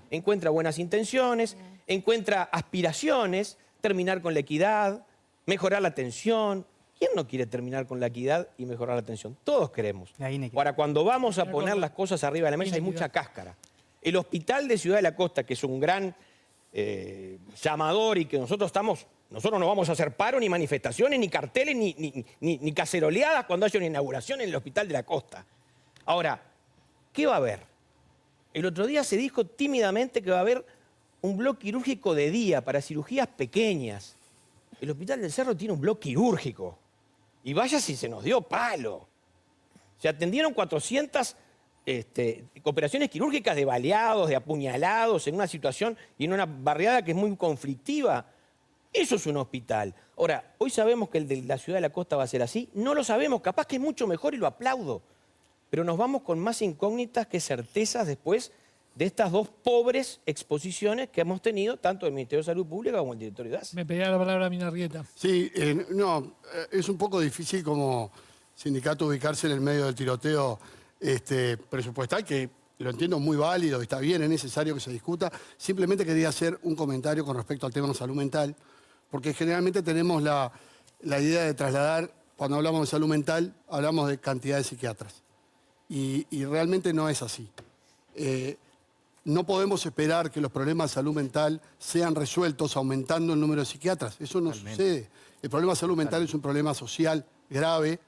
Encuentra buenas intenciones, encuentra aspiraciones, terminar con la equidad, mejorar la atención, ¿Quién no quiere terminar con la equidad y mejorar la atención? Todos queremos.
La inequidad.
Ahora, cuando vamos a poner las cosas arriba de la mesa hay mucha cáscara. El hospital de Ciudad de la Costa, que es un gran llamador y que nosotros no vamos a hacer paro, ni manifestaciones, ni carteles, ni caceroleadas cuando haya una inauguración en el hospital de la Costa. Ahora, ¿qué va a haber? El otro día se dijo tímidamente que va a haber un bloque quirúrgico de día para cirugías pequeñas. El Hospital del Cerro tiene un bloque quirúrgico. Y vaya si se nos dio palo. Se atendieron 400 operaciones quirúrgicas de baleados, de apuñalados, en una situación y en una barriada que es muy conflictiva. Eso es un hospital. Ahora, hoy sabemos que el de la Ciudad de la Costa va a ser así. No lo sabemos, capaz que es mucho mejor y lo aplaudo. Pero nos vamos con más incógnitas que certezas después de estas dos pobres exposiciones que hemos tenido, tanto del Ministerio de Salud Pública como el directorio de ACE.
Me pedía la palabra Minarrieta.
Sí, es un poco difícil como sindicato ubicarse en el medio del tiroteo presupuestal, que lo entiendo muy válido, está bien, es necesario que se discuta. Simplemente quería hacer un comentario con respecto al tema de salud mental, porque generalmente tenemos la idea de trasladar, cuando hablamos de salud mental, hablamos de cantidad de psiquiatras. Y realmente no es así. No podemos esperar que los problemas de salud mental sean resueltos aumentando el número de psiquiatras. Eso no sucede. El problema de salud mental es un problema social grave.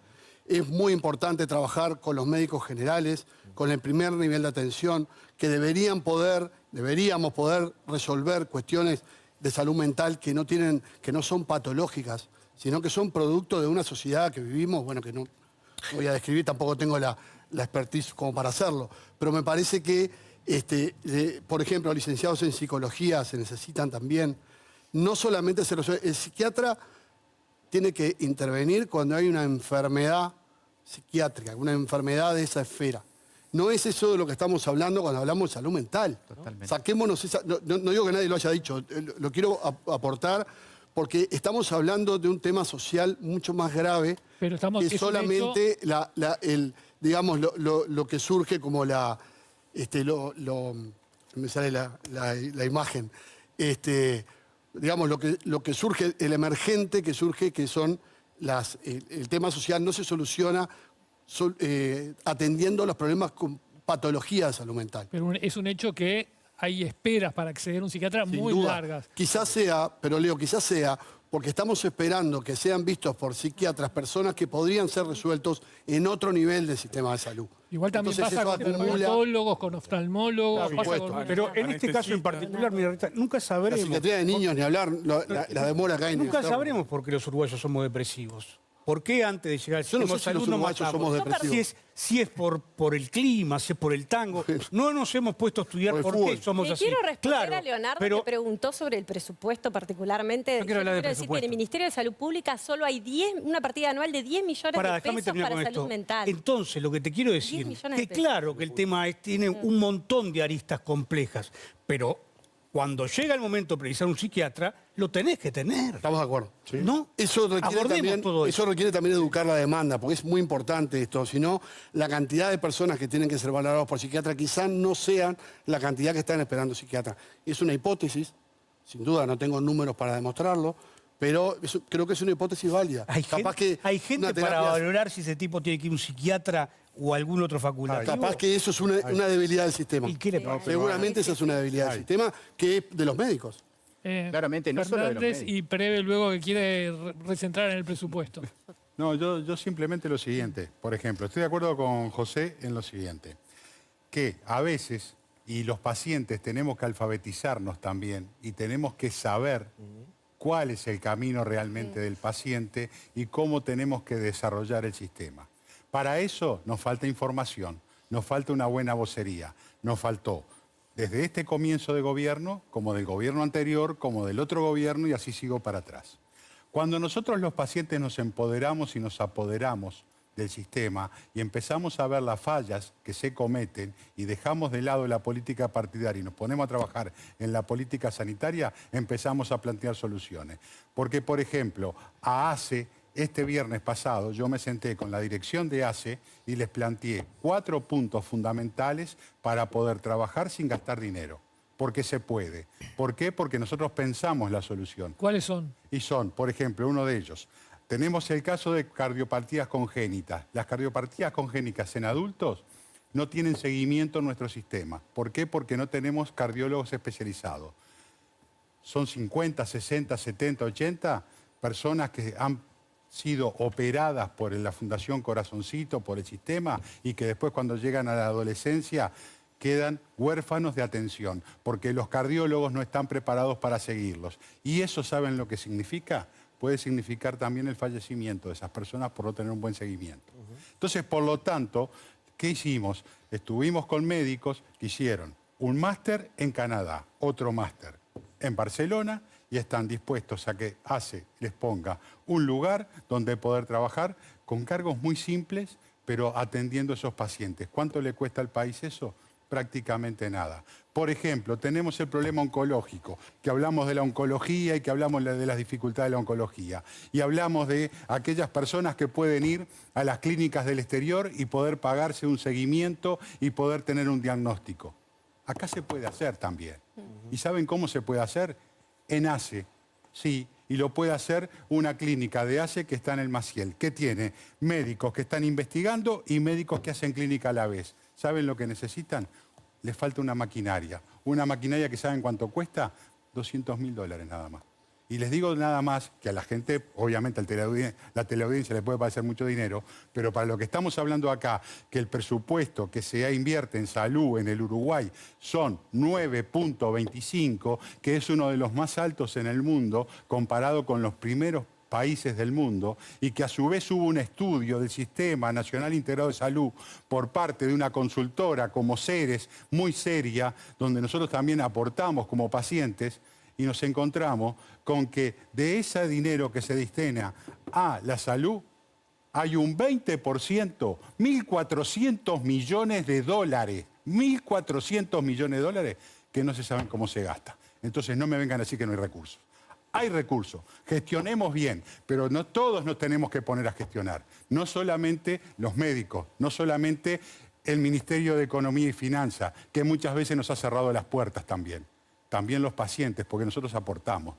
Es muy importante trabajar con los médicos generales, con el primer nivel de atención, que deberíamos poder resolver cuestiones de salud mental que no son patológicas, sino que son producto de una sociedad que vivimos, bueno, que no voy a describir, tampoco tengo la expertise como para hacerlo, pero me parece que por ejemplo, licenciados en psicología se necesitan también. No solamente el psiquiatra tiene que intervenir cuando hay una enfermedad psiquiátrica, una enfermedad de esa esfera. No es eso de lo que estamos hablando cuando hablamos de salud mental.
Totalmente.
Saquémonos esa... No digo que nadie lo haya dicho, lo quiero aportar porque estamos hablando de un tema social mucho más grave que solamente digamos, lo que surge como me sale la imagen. Digamos, lo que surge, el emergente que surge, que son el tema social, no se soluciona atendiendo los problemas con patología de salud mental.
Pero es un hecho que hay esperas para acceder a un psiquiatra
Sin
muy
duda.
largas.
Quizás sea, pero Leo, quizás sea porque estamos esperando que sean vistos por psiquiatras personas que podrían ser resueltos en otro nivel del sistema de salud.
Igual también
Entonces,
pasa
eso
con
acumula...
dermatólogos, con oftalmólogos.
Por supuesto.
Pero en este caso en particular, Minarrieta, nunca
La
sabremos.
psiquiatría de niños, ni hablar, la demora acá en
Nunca sabremos por qué los uruguayos somos depresivos. ¿Por qué antes de llegar al
Yo no
sistema
sé si
de salud
los
nos
uruguayos
matamos?
somos depresivos.
Si es por el clima, si es por el tango. No nos hemos puesto a estudiar
Por el
por
fútbol.
qué somos
Le
así.
quiero responder
Claro,
a Leonardo
pero
que preguntó sobre el presupuesto particularmente.
No quiero hablar de
decir que en
presupuesto.
el Ministerio de Salud Pública solo hay una partida anual de 10 millones de
déjame
pesos
terminar
para
con
salud
esto.
mental.
Entonces, lo que te quiero decir
10 millones de
que
pesos.
claro que el tema tiene un montón de aristas complejas, pero cuando llega el momento de precisar un psiquiatra, lo tenés que tener.
Estamos de acuerdo.
¿No?
Eso requiere también educar la demanda, porque es muy importante esto. Si no, la cantidad de personas que tienen que ser valorados por psiquiatra quizás no sean la cantidad que están esperando psiquiatra. Es una hipótesis, sin duda no tengo números para demostrarlo, pero creo que es una hipótesis válida.
Hay gente
una
para
terapia-
valorar si ese tipo tiene que ir a un psiquiatra o algún otro facultativo.
Capaz que eso es una debilidad del sistema.
¿Y qué le pasa?
Seguramente esa es una debilidad del sistema que es de los médicos.
Claramente, no solo de los
Fernández
médicos.
y Preve luego que quiere recentrar en el presupuesto.
No, yo simplemente lo siguiente. Por ejemplo, estoy de acuerdo con José en lo siguiente. Que a veces, y los pacientes tenemos que alfabetizarnos también, y tenemos que saber cuál es el camino realmente del paciente y cómo tenemos que desarrollar el sistema. Para eso nos falta información, nos falta una buena vocería, nos faltó desde este comienzo de gobierno, como del gobierno anterior, como del otro gobierno, y así sigo para atrás. Cuando nosotros los pacientes nos empoderamos y nos apoderamos del sistema y empezamos a ver las fallas que se cometen y dejamos de lado la política partidaria y nos ponemos a trabajar en la política sanitaria, empezamos a plantear soluciones. Porque, por ejemplo, a ACE, este viernes pasado, yo me senté con la dirección de ACE y les planteé 4 puntos fundamentales para poder trabajar sin gastar dinero. Porque se puede. ¿Por qué? Porque nosotros pensamos la solución.
¿Cuáles son?
Y son, por ejemplo, uno de ellos, Tenemos el caso de cardiopatías congénitas. Las cardiopatías congénitas en adultos no tienen seguimiento en nuestro sistema. ¿Por qué? Porque no tenemos cardiólogos especializados. Son 50, 60, 70, 80 personas que han sido operadas por la Fundación Corazoncito, por el sistema, y que después cuando llegan a la adolescencia quedan huérfanos de atención, porque los cardiólogos no están preparados para seguirlos. ¿Y eso saben lo que significa? Puede significar también el fallecimiento de esas personas por no tener un buen seguimiento. Entonces, por lo tanto, ¿qué hicimos? Estuvimos con médicos que hicieron un máster en Canadá, otro máster en Barcelona, y están dispuestos a que ACE les ponga un lugar donde poder trabajar con cargos muy simples, pero atendiendo a esos pacientes. ¿Cuánto le cuesta al país eso? Prácticamente nada. Por ejemplo, tenemos el problema oncológico, que hablamos de la oncología y que hablamos de las dificultades de la oncología. Y hablamos de aquellas personas que pueden ir a las clínicas del exterior y poder pagarse un seguimiento y poder tener un diagnóstico. Acá se puede hacer también. ¿Y saben cómo se puede hacer? En ACE, sí, y lo puede hacer una clínica de ACE que está en el Maciel, que tiene médicos que están investigando y médicos que hacen clínica a la vez. ¿Saben lo que necesitan? Les falta una maquinaria que ¿saben cuánto cuesta? $200.000 nada más. Y les digo nada más que a la gente, obviamente la teleaudiencia le puede parecer mucho dinero, pero para lo que estamos hablando acá, que el presupuesto que se invierte en salud en el Uruguay son 9.25, que es uno de los más altos en el mundo, comparado con los primeros países del mundo, y que a su vez hubo un estudio del Sistema Nacional Integrado de Salud por parte de una consultora como Ceres, muy seria, donde nosotros también aportamos como pacientes, y nos encontramos con que de ese dinero que se destina a la salud, hay un 20%, 1.400 millones de dólares, 1.400 millones de dólares que no se saben cómo se gasta. Entonces no me vengan a decir que no hay recursos. Hay recursos, gestionemos bien, pero no todos nos tenemos que poner a gestionar. No solamente los médicos, no solamente el Ministerio de Economía y Finanzas, que muchas veces nos ha cerrado las puertas también. También los pacientes, porque nosotros aportamos.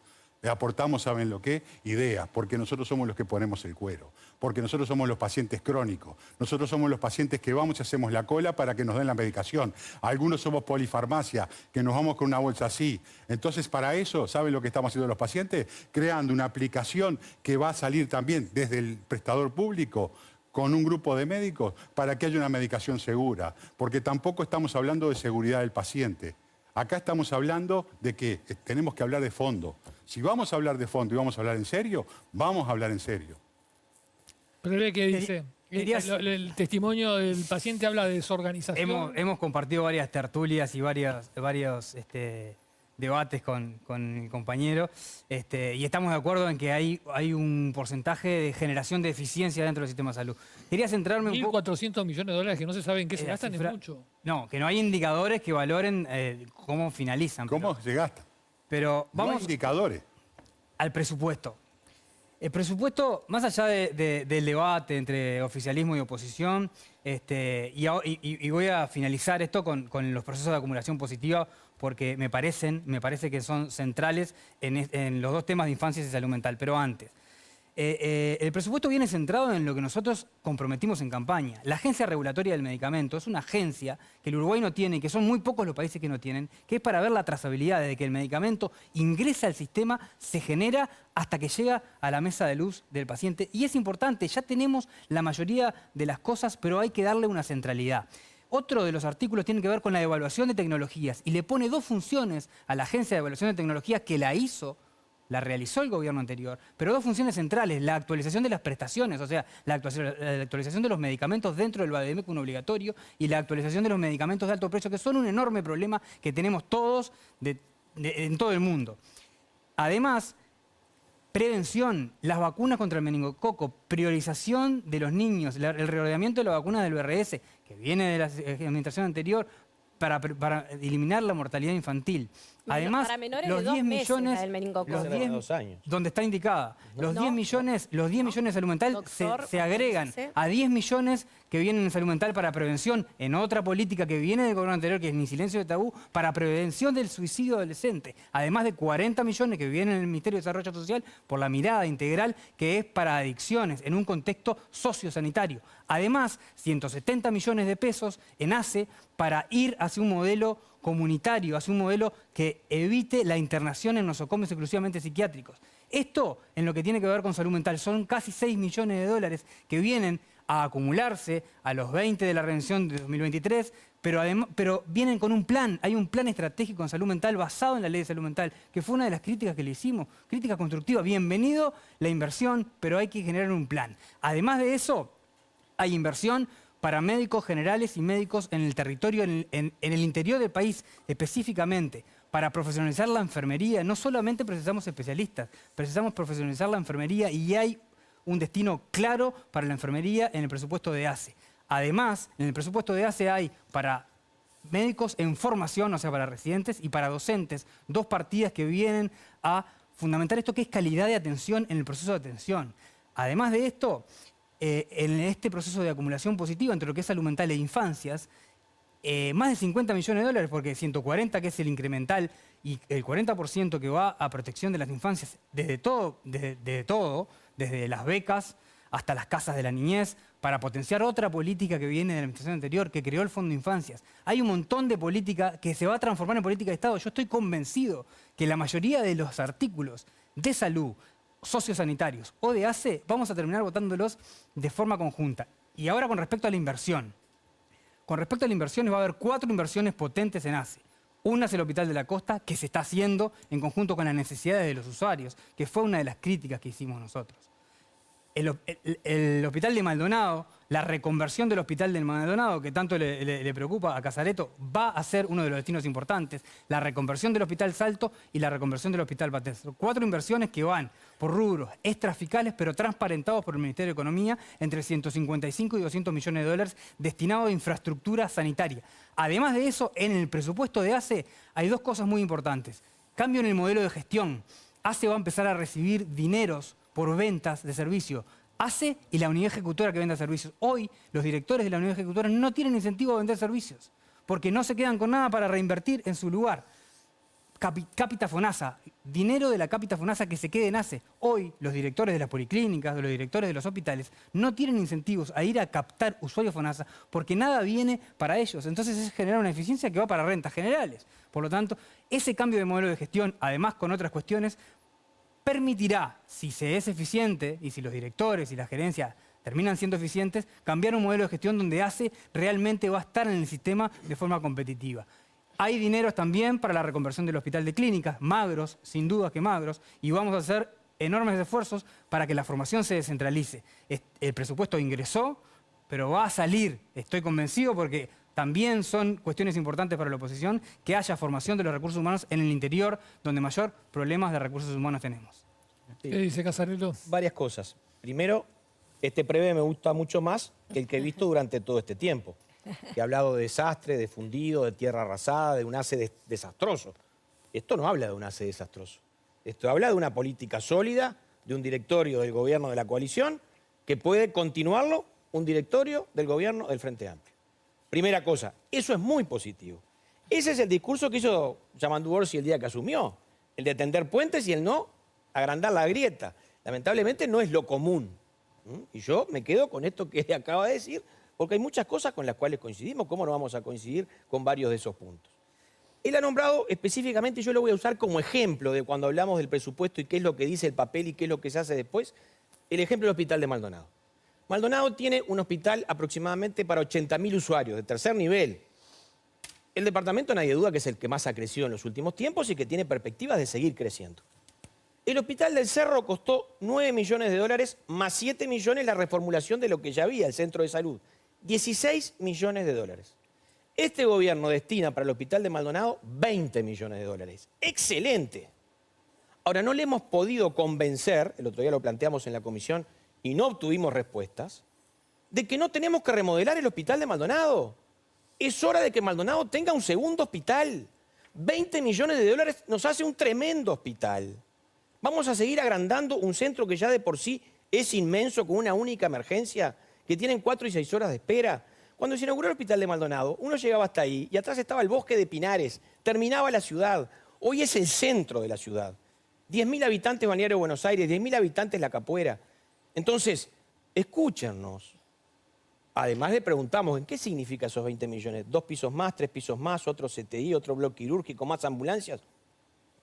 Aportamos, ¿saben lo qué? Ideas, porque nosotros somos los que ponemos el cuero, porque nosotros somos los pacientes crónicos, nosotros somos los pacientes que vamos y hacemos la cola para que nos den la medicación. Algunos somos polifarmacia, que nos vamos con una bolsa así. Entonces, para eso, ¿saben lo que estamos haciendo los pacientes? Creando una aplicación que va a salir también desde el prestador público, con un grupo de médicos, para que haya una medicación segura, porque tampoco estamos hablando de seguridad del paciente. Acá estamos hablando de que tenemos que hablar de fondo. Si vamos a hablar de fondo y vamos a hablar en serio, vamos a hablar en serio.
Pero ve que dice, el testimonio del paciente habla de desorganización.
Hemos compartido varias tertulias y varios debates con el compañero, y estamos de acuerdo en que hay un porcentaje de generación de eficiencia dentro del sistema de salud. Quería centrarme un poco...
1.400 millones de dólares que no se sabe en qué se gastan es mucho.
No, que no hay indicadores que valoren cómo finalizan.
¿Cómo se gasta?
Pero vamos
no hay indicadores.
Al presupuesto. El presupuesto, más allá del debate entre oficialismo y oposición, y voy a finalizar esto con los procesos de acumulación positiva, porque me parece que son centrales en los dos temas de infancia y salud mental. Pero antes, el presupuesto viene centrado en lo que nosotros comprometimos en campaña. La Agencia Regulatoria del Medicamento es una agencia que el Uruguay no tiene, que son muy pocos los países que no tienen, que es para ver la trazabilidad desde que el medicamento ingresa al sistema, se genera hasta que llega a la mesa de luz del paciente. Y es importante, ya tenemos la mayoría de las cosas, pero hay que darle una centralidad. Otro de los artículos tiene que ver con la evaluación de tecnologías y le pone dos funciones a la Agencia de Evaluación de Tecnologías que la realizó el gobierno anterior, pero dos funciones centrales: la actualización de las prestaciones, o sea, la actualización de los medicamentos dentro del VADEMECUM obligatorio, y la actualización de los medicamentos de alto precio, que son un enorme problema que tenemos todos en todo el mundo. Además, prevención, las vacunas contra el meningococo, priorización de los niños, el reordenamiento de la vacuna del BRS, que viene de la administración anterior, para eliminar la mortalidad infantil. Además,
para menores
los
de 2
10
meses,
millones,
la del meningococco.
los
Hace
10
2 años.
donde está indicada, los 10 millones de salud mental
Doctor,
se agregan
dice.
a 10 millones que vienen en salud mental para prevención, en otra política que viene del gobierno anterior, que es Ni Silencio de Tabú, para prevención del suicidio adolescente. Además de 40 millones que vienen en el Ministerio de Desarrollo Social por la mirada integral que es para adicciones en un contexto sociosanitario. Además, 170 millones de pesos en ACE para ir hacia un modelo comunitario, hacia un modelo que evite la internación en nosocomios exclusivamente psiquiátricos. Esto, en lo que tiene que ver con salud mental, son casi 6 millones de dólares que vienen a acumularse a los 20 de la redención de 2023, pero vienen con un plan. Hay un plan estratégico en salud mental basado en la ley de salud mental, que fue una de las críticas que le hicimos, crítica constructiva. Bienvenido la inversión, pero hay que generar un plan. Además de eso, hay inversión para médicos generales y médicos en el territorio, en el interior del país específicamente, para profesionalizar la enfermería. No solamente precisamos especialistas, precisamos profesionalizar la enfermería y hay un destino claro para la enfermería en el presupuesto de ACE. Además, en el presupuesto de ACE hay para médicos en formación, o sea, para residentes y para docentes, 2 partidas que vienen a fundamentar esto que es calidad de atención en el proceso de atención. Además de esto, en este proceso de acumulación positiva entre lo que es salud mental e infancias, más de 50 millones de dólares, porque 140 que es el incremental y el 40% que va a protección de las infancias, desde las becas hasta las casas de la niñez, para potenciar otra política que viene de la administración anterior, que creó el Fondo de Infancias. Hay un montón de política que se va a transformar en política de Estado. Yo estoy convencido que la mayoría de los artículos de salud, sociosanitarios o de ACE, vamos a terminar votándolos de forma conjunta. Y ahora con respecto a la inversión. Con respecto a la inversión, va a haber 4 inversiones potentes en ACE. Una es el Hospital de la Costa, que se está haciendo en conjunto con las necesidades de los usuarios, que fue una de las críticas que hicimos nosotros. El Hospital de Maldonado, la reconversión del Hospital de Maldonado, que tanto le preocupa a Casareto, va a ser uno de los destinos importantes. La reconversión del Hospital Salto y la reconversión del Hospital Batesco. 4 inversiones que van por rubros extraficales, pero transparentados por el Ministerio de Economía, entre 155 y 200 millones de dólares destinados a infraestructura sanitaria. Además de eso, en el presupuesto de ACE hay 2 cosas muy importantes. Cambio en el modelo de gestión. ACE va a empezar a recibir dineros por ventas de servicio. ACE y la unidad ejecutora que venda servicios. Hoy, los directores de la unidad ejecutora no tienen incentivo a vender servicios, porque no se quedan con nada para reinvertir en su lugar. Cápita FONASA, dinero de la Cápita FONASA que se quede en ACE. Hoy, los directores de las policlínicas, los directores de los hospitales, no tienen incentivos a ir a captar usuarios FONASA porque nada viene para ellos. Entonces es generar una eficiencia que va para rentas generales. Por lo tanto, ese cambio de modelo de gestión, además con otras cuestiones, permitirá, si se es eficiente y si los directores y la gerencia terminan siendo eficientes, cambiar un modelo de gestión donde ACE realmente va a estar en el sistema de forma competitiva. Hay dineros también para la reconversión del hospital de clínicas, magros, sin duda que magros, y vamos a hacer enormes esfuerzos para que la formación se descentralice. El presupuesto ingresó, pero va a salir, estoy convencido, porque también son cuestiones importantes para la oposición, que haya formación de los recursos humanos en el interior, donde mayor problemas de recursos humanos tenemos.
¿Qué dice Casarello?
Varias cosas. Primero, este prevé me gusta mucho más que el que he visto durante todo este tiempo. Que ha hablado de desastre, de fundido, de tierra arrasada, de un ACE desastroso. Esto no habla de un ACE desastroso. Esto habla de una política sólida, de un directorio del gobierno de la coalición, que puede continuarlo un directorio del gobierno del Frente Amplio. Primera cosa, eso es muy positivo. Ese es el discurso que hizo Yamandu Orsi el día que asumió, el de tender puentes y el no agrandar la grieta. Lamentablemente no es lo común. Y yo me quedo con esto que acaba de decir, porque hay muchas cosas con las cuales coincidimos. ¿Cómo no vamos a coincidir con varios de esos puntos? Él ha nombrado específicamente, yo lo voy a usar como ejemplo de cuando hablamos del presupuesto y qué es lo que dice el papel y qué es lo que se hace después, el ejemplo del Hospital de Maldonado. Maldonado tiene un hospital aproximadamente para 80.000 usuarios de tercer nivel. El departamento, nadie duda que es el que más ha crecido en los últimos tiempos y que tiene perspectivas de seguir creciendo. El Hospital del Cerro costó 9 millones de dólares más 7 millones la reformulación de lo que ya había, el centro de salud. 16 millones de dólares. Este gobierno destina para el Hospital de Maldonado 20 millones de dólares. ¡Excelente! Ahora, no le hemos podido convencer, el otro día lo planteamos en la comisión y no obtuvimos respuestas, de que no tenemos que remodelar el Hospital de Maldonado. Es hora de que Maldonado tenga un segundo hospital. 20 millones de dólares nos hace un tremendo hospital. Vamos a seguir agrandando un centro que ya de por sí es inmenso, con una única emergencia, que tienen 4 y 6 horas de espera. Cuando se inauguró el hospital de Maldonado, uno llegaba hasta ahí y atrás estaba el bosque de Pinares, terminaba la ciudad. Hoy es el centro de la ciudad. 10.000 habitantes Balneario Buenos Aires, 10.000 habitantes La Capuera. Entonces, escúchenos. Además le preguntamos, ¿en qué significa esos 20 millones? 2 pisos más, 3 pisos más, otro CTI, otro bloque quirúrgico, más ambulancias.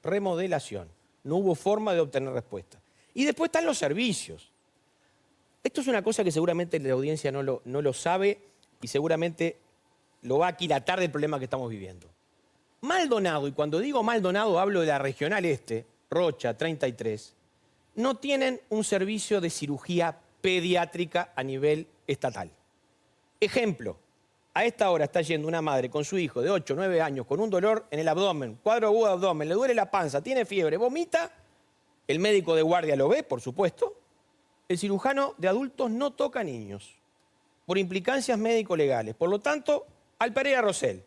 Remodelación. No hubo forma de obtener respuesta. Y después están los servicios. Esto es una cosa que seguramente la audiencia no lo sabe y seguramente lo va a aquilatar del problema que estamos viviendo. Maldonado, y cuando digo Maldonado hablo de la Regional Este, Rocha, 33, no tienen un servicio de cirugía pediátrica a nivel estatal. Ejemplo, a esta hora está yendo una madre con su hijo de 8 o 9 años con un dolor en el abdomen, cuadro agudo de abdomen, le duele la panza, tiene fiebre, vomita, el médico de guardia lo ve, por supuesto, el cirujano de adultos no toca niños, por implicancias médico-legales. Por lo tanto, al Pereira Rosell,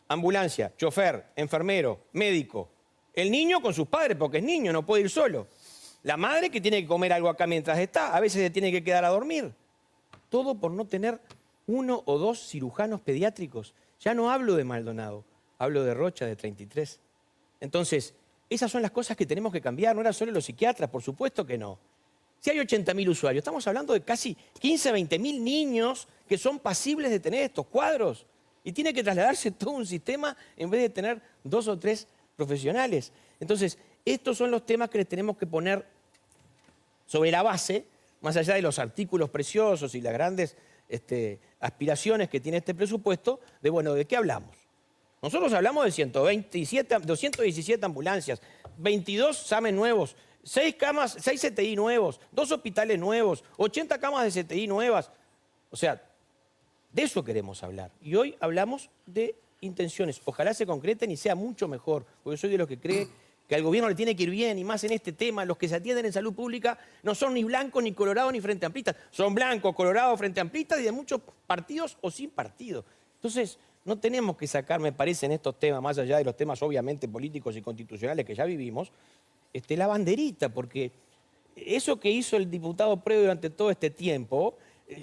ambulancia, chofer, enfermero, médico, el niño con sus padres, porque es niño, no puede ir solo. La madre que tiene que comer algo acá mientras está, a veces se tiene que quedar a dormir. Todo por no tener 1 o 2 cirujanos pediátricos. Ya no hablo de Maldonado, hablo de Rocha, de 33. Entonces, esas son las cosas que tenemos que cambiar, no eran solo los psiquiatras, por supuesto que no. Si hay 80.000 usuarios, estamos hablando de casi 15, 20.000 niños que son pasibles de tener estos cuadros. Y tiene que trasladarse todo un sistema en vez de tener 2 o 3 profesionales. Entonces, estos son los temas que les tenemos que poner sobre la base, más allá de los artículos preciosos y las grandes aspiraciones que tiene este presupuesto, de, bueno, ¿de qué hablamos? Nosotros hablamos de 217 ambulancias, 22 SAME nuevos, 6 camas, 6 CTI nuevos, 2 hospitales nuevos, 80 camas de CTI nuevas. O sea, de eso queremos hablar. Y hoy hablamos de intenciones. Ojalá se concreten y sea mucho mejor, porque soy de los que cree que al gobierno le tiene que ir bien, y más en este tema. Los que se atienden en salud pública no son ni blancos, ni colorados, ni frente amplistas. Son blancos, colorados, frente amplistas y de muchos partidos o sin partido. Entonces, no tenemos que sacar, me parece, en estos temas, más allá de los temas obviamente políticos y constitucionales que ya vivimos, la banderita, porque eso que hizo el diputado Previo durante todo este tiempo,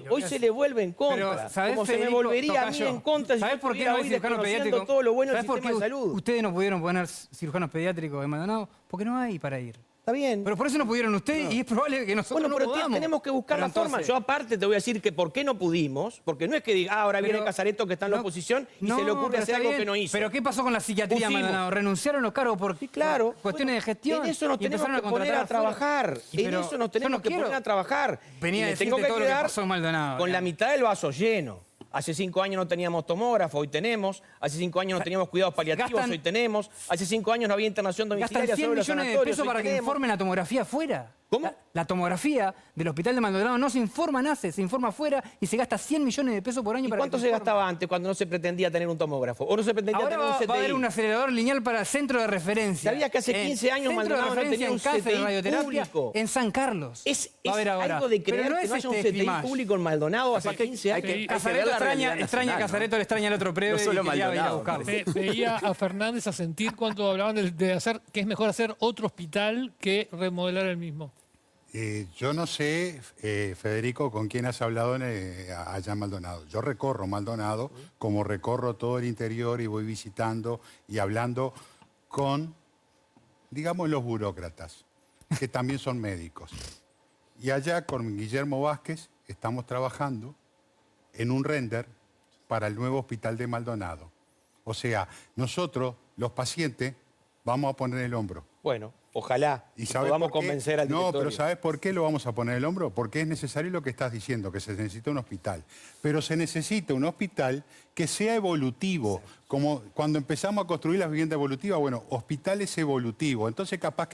hoy se le vuelve en contra.
¿Sabés,
como
Federico,
se me volvería
Tocayo,
a mí en contra si
¿sabés
yo
por qué
estuviera
no hay
hoy
cirujano
desconociendo
pediátrico?
todo lo bueno del
¿Sabés por
sistema
qué
de salud?
ustedes no pudieron poner cirujanos pediátricos en Maldonado? Porque no hay para ir.
Está bien.
Pero por eso no pudieron ustedes y es probable que nosotros
Bueno,
no
pero
podamos.
tenemos que buscar
Pero
la forma.
entonces-
Yo aparte te voy a decir que por qué no pudimos, porque no es que diga, ahora viene
Pero-
Casareto que está en la
no,
oposición y
no,
se le ocurre
pero
hacer
está
algo
bien.
que no hizo.
Pero ¿qué pasó con la psiquiatría en
Pusimos.
Maldonado? ¿Renunciaron los cargos por
Claro.
cuestiones de gestión?
En eso nos
y
tenemos
empezaron
que
a
poner
contratar
a trabajar.
afuera? Y
En
pero
eso nos
yo
tenemos
no
que
quiero
poner a trabajar.
venir
Y
a
me
decirte
tengo que
todo lo que
quedar
pasó en Maldonado.
con la mitad del vaso lleno. Hace 5 años no teníamos tomógrafo, hoy tenemos. Hace 5 años no teníamos cuidados paliativos,
Gastan-
hoy tenemos. Hace 5 años no había internación
Gastan
domiciliaria
100
sobre los
millones de
sanatorios,
pesos
hoy
para que
tenemos.
informen la tomografía afuera.
¿Cómo?
La tomografía del hospital de Maldonado no se informa nace, se informa afuera y se gasta 100 millones de pesos por año
¿Y
para
cuánto
que
se
informe.
gastaba antes cuando no se pretendía tener un tomógrafo? ¿O no se pretendía
Ahora
tener un
va
CTI?
a haber un acelerador lineal para el centro de referencia.
¿Sabías que hace 15 años
Centro de
Maldonado no
referencia
tenía un
en cáncer
CTI
y radioterapia
público?
en San Carlos.
Es
Va a haber ahora.
algo de
Pero
creer
no
que
es
no haya un
este
CTI
Climash.
público en Maldonado hace
Capaz que
15
hay
años.
que-
Casareto
ver la realidad
extraña
nacional,
a Casareto,
¿no?
le extraña al otro previo
No solo
y quería venir a
Maldonado,
buscarlo.
Veía a Fernández a sentir cuando hablaban de hacer que es mejor hacer otro hospital que remodelar el mismo.
Yo no sé, Federico, con quién has hablado allá en Maldonado. Yo recorro Maldonado como recorro todo el interior y voy visitando y hablando con, digamos, los burócratas, que también son médicos. Y allá con Guillermo Vázquez estamos trabajando en un render para el nuevo hospital de Maldonado. O sea, nosotros, los pacientes, vamos a poner el hombro.
Bueno, ojalá
¿Y sabes
podamos
por qué?
convencer al
No,
directorio.
pero ¿sabes por qué lo vamos a poner el hombro? Porque es necesario lo que estás diciendo, que se necesita un hospital. Pero se necesita un hospital que sea evolutivo. Como cuando empezamos a construir las viviendas evolutivas, bueno, hospitales evolutivos. Entonces capaz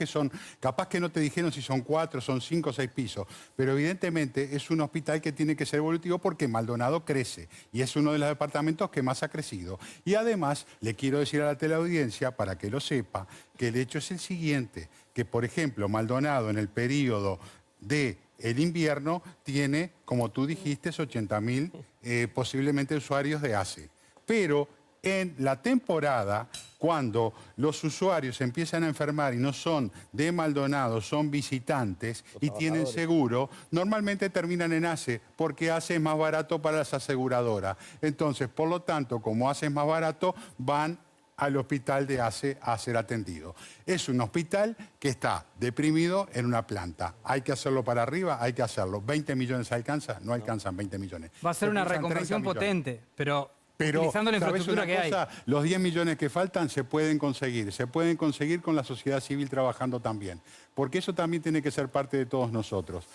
que no te dijeron si son 4, son 5 o 6 pisos. Pero evidentemente es un hospital que tiene que ser evolutivo porque Maldonado crece. Y es uno de los departamentos que más ha crecido. Y además, le quiero decir a la teleaudiencia, para que lo sepa, que el hecho es el siguiente, que por ejemplo Maldonado en el periodo del invierno tiene, como tú dijiste, 80.000 posiblemente usuarios de ACE. Pero en la temporada cuando los usuarios se empiezan a enfermar y no son de Maldonado, son visitantes y tienen seguro, normalmente terminan en ACE, porque ACE es más barato para las aseguradoras. Entonces, por lo tanto, como ACE es más barato, van al hospital de ACE a ser atendido. Es un hospital que está deprimido en una planta. Hay que hacerlo para arriba, hay que hacerlo. ¿20 millones alcanza? No alcanzan 20 millones.
Va a ser una
Alcanzan 30
reconversión
millones.
potente, pero utilizando la
¿sabes
infraestructura
una
que hay.
cosa? Los 10 millones que faltan se pueden conseguir con la sociedad civil trabajando también, porque eso también tiene que ser parte de todos nosotros.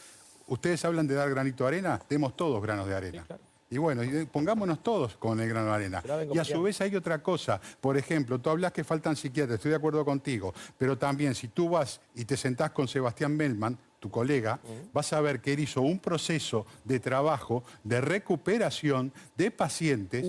Ustedes hablan de dar granito de arena, demos todos granos de arena. Sí, claro. Y bueno, pongámonos todos con el grano de arena. Y a su vez hay otra cosa. Por ejemplo, tú hablas que faltan psiquiatras, estoy de acuerdo contigo, pero también si tú vas y te sentás con Sebastián Melman, tu colega, vas a ver que él hizo un proceso de trabajo de recuperación de pacientes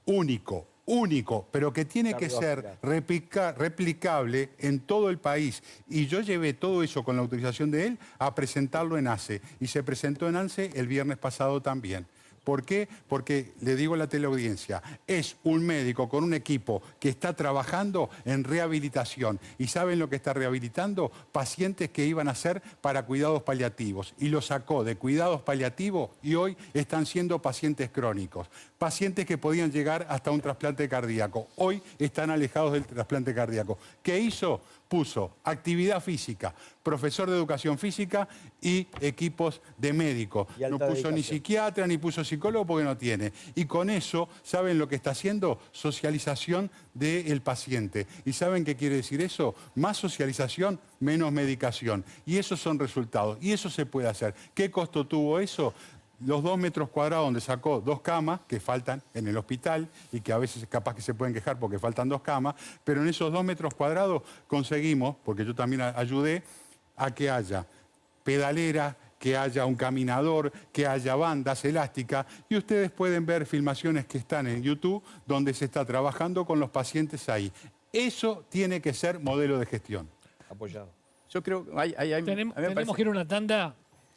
único, pero que tiene que ser replicable en todo el país. Y yo llevé todo eso con la autorización de él a presentarlo en ACE. Y se presentó en ACE el viernes pasado también. ¿Por qué? Porque, le digo a la teleaudiencia, es un médico con un equipo que está trabajando en rehabilitación. ¿Y saben lo que está rehabilitando? Pacientes que iban a ser para cuidados paliativos. Y los sacó de cuidados paliativos y hoy están siendo pacientes crónicos. Pacientes que podían llegar hasta un trasplante cardíaco. Hoy están alejados del trasplante cardíaco. ¿Qué hizo? Puso actividad física, profesor de educación física y equipos de médico. No puso ni psiquiatra ni puso psicólogo porque no tiene. Y con eso, ¿saben lo que está haciendo? Socialización del paciente. ¿Y saben qué quiere decir eso? Más socialización, menos medicación. Y esos son resultados. Y eso se puede hacer. ¿Qué costo tuvo eso? Los 2 metros cuadrados donde sacó 2 camas que faltan en el hospital y que a veces capaz que se pueden quejar porque faltan 2 camas, pero en esos 2 metros cuadrados conseguimos, porque yo también ayudé, a que haya pedalera, que haya un caminador, que haya bandas elásticas y ustedes pueden ver filmaciones que están en YouTube donde se está trabajando con los pacientes ahí. Eso tiene que ser modelo de gestión.
Apoyado.
Yo creo que
tenemos que ir a una tanda.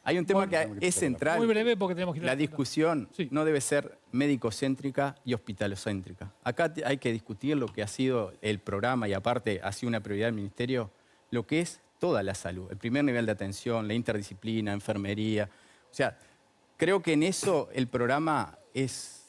Hay un tema que es central.
Muy breve porque tenemos que ir a
la discusión no debe ser médico-céntrica y hospitalocéntrica. Acá hay que discutir lo que ha sido el programa y aparte ha sido una prioridad del Ministerio, lo que es toda la salud, el primer nivel de atención, la interdisciplina, enfermería. O sea, creo que en eso el programa es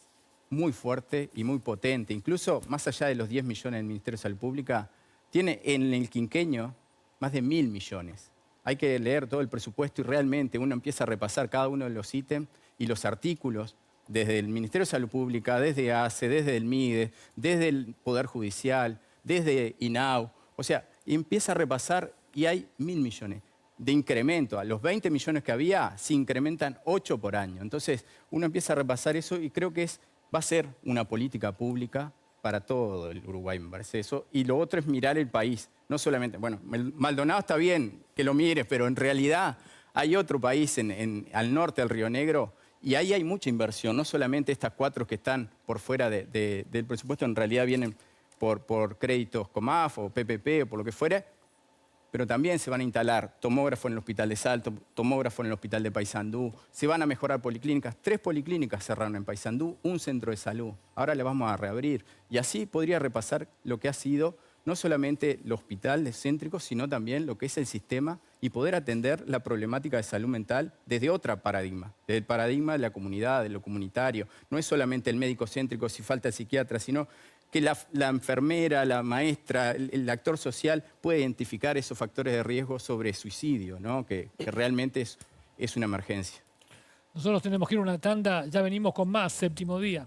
muy fuerte y muy potente. Incluso más allá de los 10 millones del Ministerio de Salud Pública, tiene en el quinquenio más de 1.000 millones. Hay que leer todo el presupuesto y realmente uno empieza a repasar cada uno de los ítems y los artículos desde el Ministerio de Salud Pública, desde ACE, desde el MIDE, desde el Poder Judicial, desde INAU. O sea, empieza a repasar y hay 1.000 millones de incremento. A los 20 millones que había, se incrementan 8 por año. Entonces, uno empieza a repasar eso y creo que va a ser una política pública para todo el Uruguay, me parece eso. Y lo otro es mirar el país. No solamente, bueno, Maldonado está bien que lo mires, pero en realidad hay otro país al norte del Río Negro y ahí hay mucha inversión. No solamente estas 4 que están por fuera del presupuesto, en realidad vienen por créditos COMAF o PPP o por lo que fuera, pero también se van a instalar tomógrafo en el Hospital de Salto, tomógrafo en el Hospital de Paysandú, se van a mejorar policlínicas. 3 policlínicas cerraron en Paysandú, un centro de salud. Ahora le vamos a reabrir. Y así podría repasar lo que ha sido no solamente el hospital céntrico, sino también lo que es el sistema y poder atender la problemática de salud mental desde otro paradigma, desde el paradigma de la comunidad, de lo comunitario. No es solamente el médico céntrico si falta el psiquiatra, sino que la enfermera, la maestra, el actor social puede identificar esos factores de riesgo sobre suicidio, ¿no? que realmente es una emergencia.
Nosotros tenemos que ir a una tanda, ya venimos con más Séptimo Día.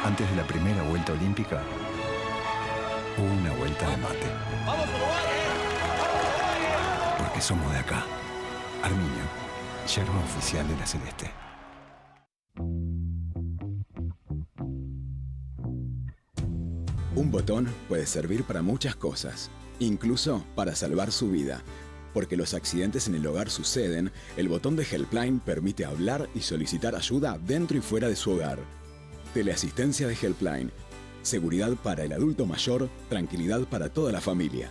Antes de la primera vuelta olímpica, hubo una vuelta de mate.
¡Vamos, Uruguay!
Porque somos de acá. Armiño, yerba oficial de la Celeste.
Un botón puede servir para muchas cosas.
incluso para salvar su vida. Porque los accidentes en el hogar suceden, el botón de Helpline permite hablar y solicitar ayuda dentro y fuera de su hogar. Teleasistencia de Helpline. Seguridad para el adulto mayor, tranquilidad para toda la familia.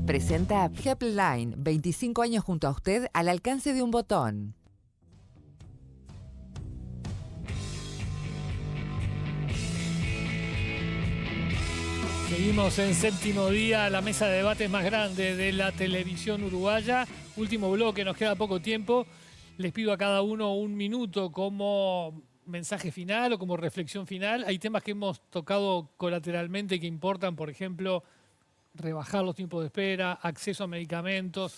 presenta Helpline, 25 años junto a usted al alcance de un botón.
Seguimos en séptimo día, la mesa de debates más grande de la televisión uruguaya. Último bloque, nos queda poco tiempo. Les pido a cada uno un minuto como mensaje final o como reflexión final. Hay temas que hemos tocado colateralmente que importan, por ejemplo, rebajar los tiempos de espera, acceso a medicamentos,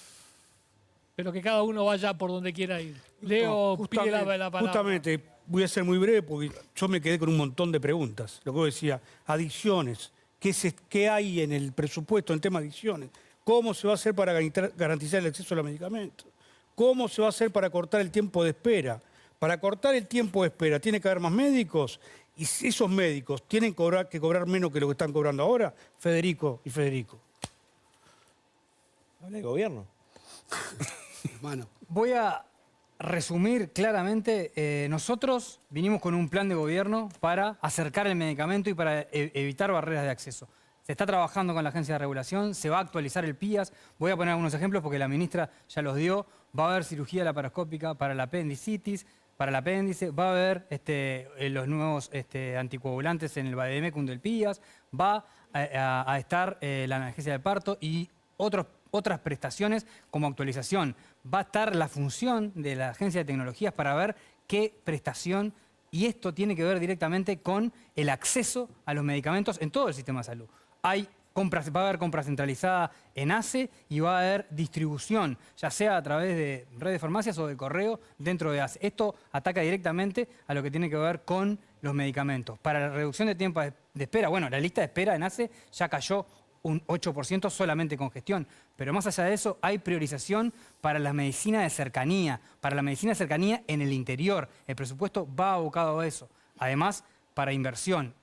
pero que cada uno vaya por donde quiera ir. Leo, pide la palabra.
Justamente, voy a ser muy breve porque yo me quedé con un montón de preguntas. Lo que vos decía, adicciones. ¿Qué hay en el presupuesto en tema de adicciones? ¿Cómo se va a hacer para garantizar el acceso a los medicamentos? ¿Cómo se va a hacer para cortar el tiempo de espera? Para cortar el tiempo de espera tiene que haber más médicos y esos médicos tienen que cobrar menos que lo que están cobrando ahora. Federico.
Habla el gobierno.
Hermano. Voy a resumir claramente. Nosotros vinimos con un plan de gobierno para acercar el medicamento y para evitar barreras de acceso. Se está trabajando con la agencia de regulación, se va a actualizar el PIAS. Voy a poner algunos ejemplos porque la ministra ya los dio. Va a haber cirugía laparoscópica para la apendicitis, para el apéndice, va a haber los nuevos anticoagulantes en el vademecum del PIAS, va a estar la analgesia de parto y otras prestaciones como actualización. Va a estar la función de la Agencia de Tecnologías para ver qué prestación, y esto tiene que ver directamente con el acceso a los medicamentos en todo el sistema de salud. Va a haber compra centralizada en ACE y va a haber distribución, ya sea a través de redes de farmacias o de correo dentro de ACE. Esto ataca directamente a lo que tiene que ver con los medicamentos. Para la reducción de tiempo de espera, bueno, la lista de espera en ACE ya cayó un 8% solamente con gestión. Pero más allá de eso, hay priorización para la medicina de cercanía, en el interior. El presupuesto va abocado a eso. Además, para inversión.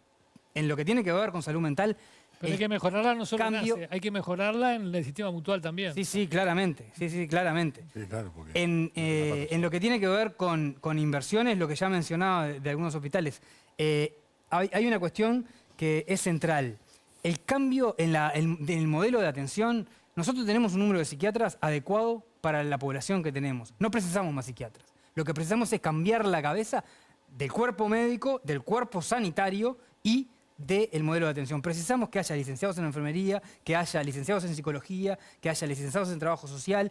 En lo que tiene que ver con salud mental...
Pero hay que mejorarla no solo en ACE, hay que mejorarla en el sistema mutual también.
Sí, claramente. Sí, claramente.
Sí, claro, porque
En lo que tiene que ver con inversiones, lo que ya mencionaba de algunos hospitales, hay una cuestión que es central. El cambio en el modelo de atención, nosotros tenemos un número de psiquiatras adecuado para la población que tenemos. No precisamos más psiquiatras. Lo que precisamos es cambiar la cabeza del cuerpo médico, del cuerpo sanitario y del modelo de atención. Precisamos que haya licenciados en enfermería, que haya licenciados en psicología, que haya licenciados en trabajo social,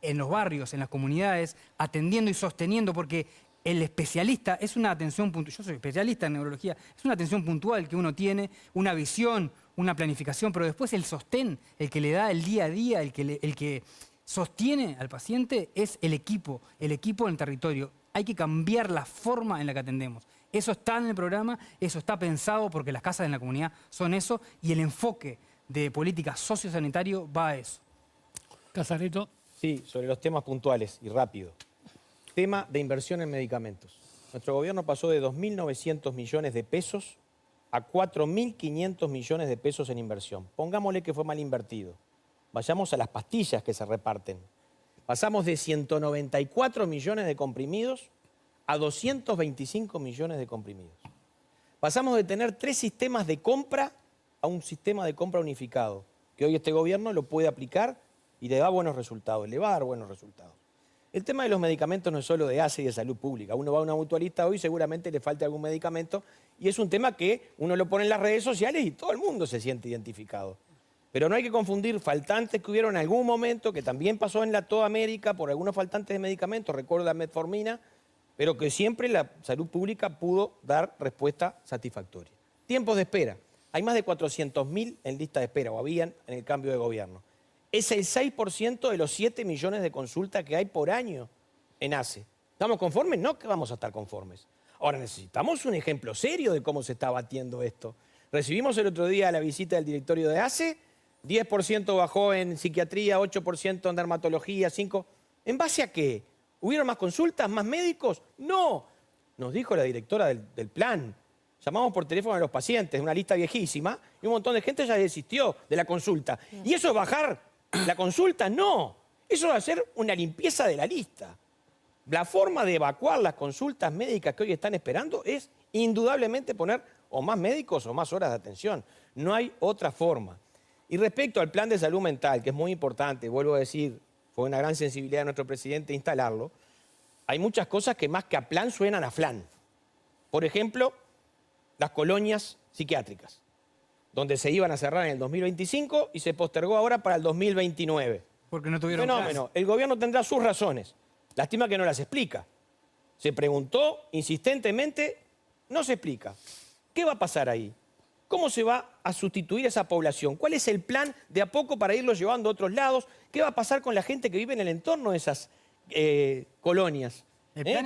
en los barrios, en las comunidades, atendiendo y sosteniendo, porque el especialista es una atención puntual. Yo soy especialista en neurología. Es una atención puntual que uno tiene, una visión, una planificación, pero después el sostén, el que le da el día a día, el que sostiene al paciente es el equipo en el territorio. Hay que cambiar la forma en la que atendemos. Eso está en el programa, eso está pensado porque las casas en la comunidad son eso y el enfoque de política sociosanitario va a eso.
Casareto.
Sí, sobre los temas puntuales y rápido. Tema de inversión en medicamentos. Nuestro gobierno pasó de 2.900 millones de pesos a 4.500 millones de pesos en inversión. Pongámosle que fue mal invertido. Vayamos a las pastillas que se reparten. Pasamos de 194 millones de comprimidos a 225 millones de comprimidos. Pasamos de tener 3 sistemas de compra a un sistema de compra unificado, que hoy este gobierno lo puede aplicar y le da buenos resultados, le va a dar buenos resultados. El tema de los medicamentos no es solo de ACE y de salud pública. Uno va a una mutualista hoy, seguramente le falte algún medicamento, y es un tema que uno lo pone en las redes sociales y todo el mundo se siente identificado. Pero no hay que confundir faltantes que hubieron en algún momento, que también pasó en toda América por algunos faltantes de medicamentos, recuerdo la metformina, pero que siempre la salud pública pudo dar respuesta satisfactoria. Tiempos de espera. Hay más de 400.000 en lista de espera, o habían en el cambio de gobierno. Es el 6% de los 7 millones de consultas que hay por año en ACE. ¿Estamos conformes? No que vamos a estar conformes. Ahora necesitamos un ejemplo serio de cómo se está batiendo esto. Recibimos el otro día la visita del directorio de ACE, 10% bajó en psiquiatría, 8% en dermatología, 5%. ¿En base a qué? ¿Hubieron más consultas, más médicos? No. Nos dijo la directora del plan. Llamamos por teléfono a los pacientes, una lista viejísima, y un montón de gente ya desistió de la consulta. ¿Y eso es bajar la consulta? No. Eso va a ser una limpieza de la lista. La forma de evacuar las consultas médicas que hoy están esperando es indudablemente poner o más médicos o más horas de atención. No hay otra forma. Y respecto al plan de salud mental, que es muy importante, vuelvo a decir, fue una gran sensibilidad de nuestro presidente instalarlo, hay muchas cosas que más que a plan suenan a flan. Por ejemplo, las colonias psiquiátricas, donde se iban a cerrar en el 2025 y se postergó ahora para el 2029.
Porque no tuvieron
Fenómeno.
plazo.
El gobierno tendrá sus razones. Lástima que no las explica. Se preguntó insistentemente, no se explica. ¿Qué va a pasar ahí? ¿Cómo se va a sustituir esa población? ¿Cuál es el plan de a poco para irlos llevando a otros lados? ¿Qué va a pasar con la gente que vive en el entorno de esas colonias?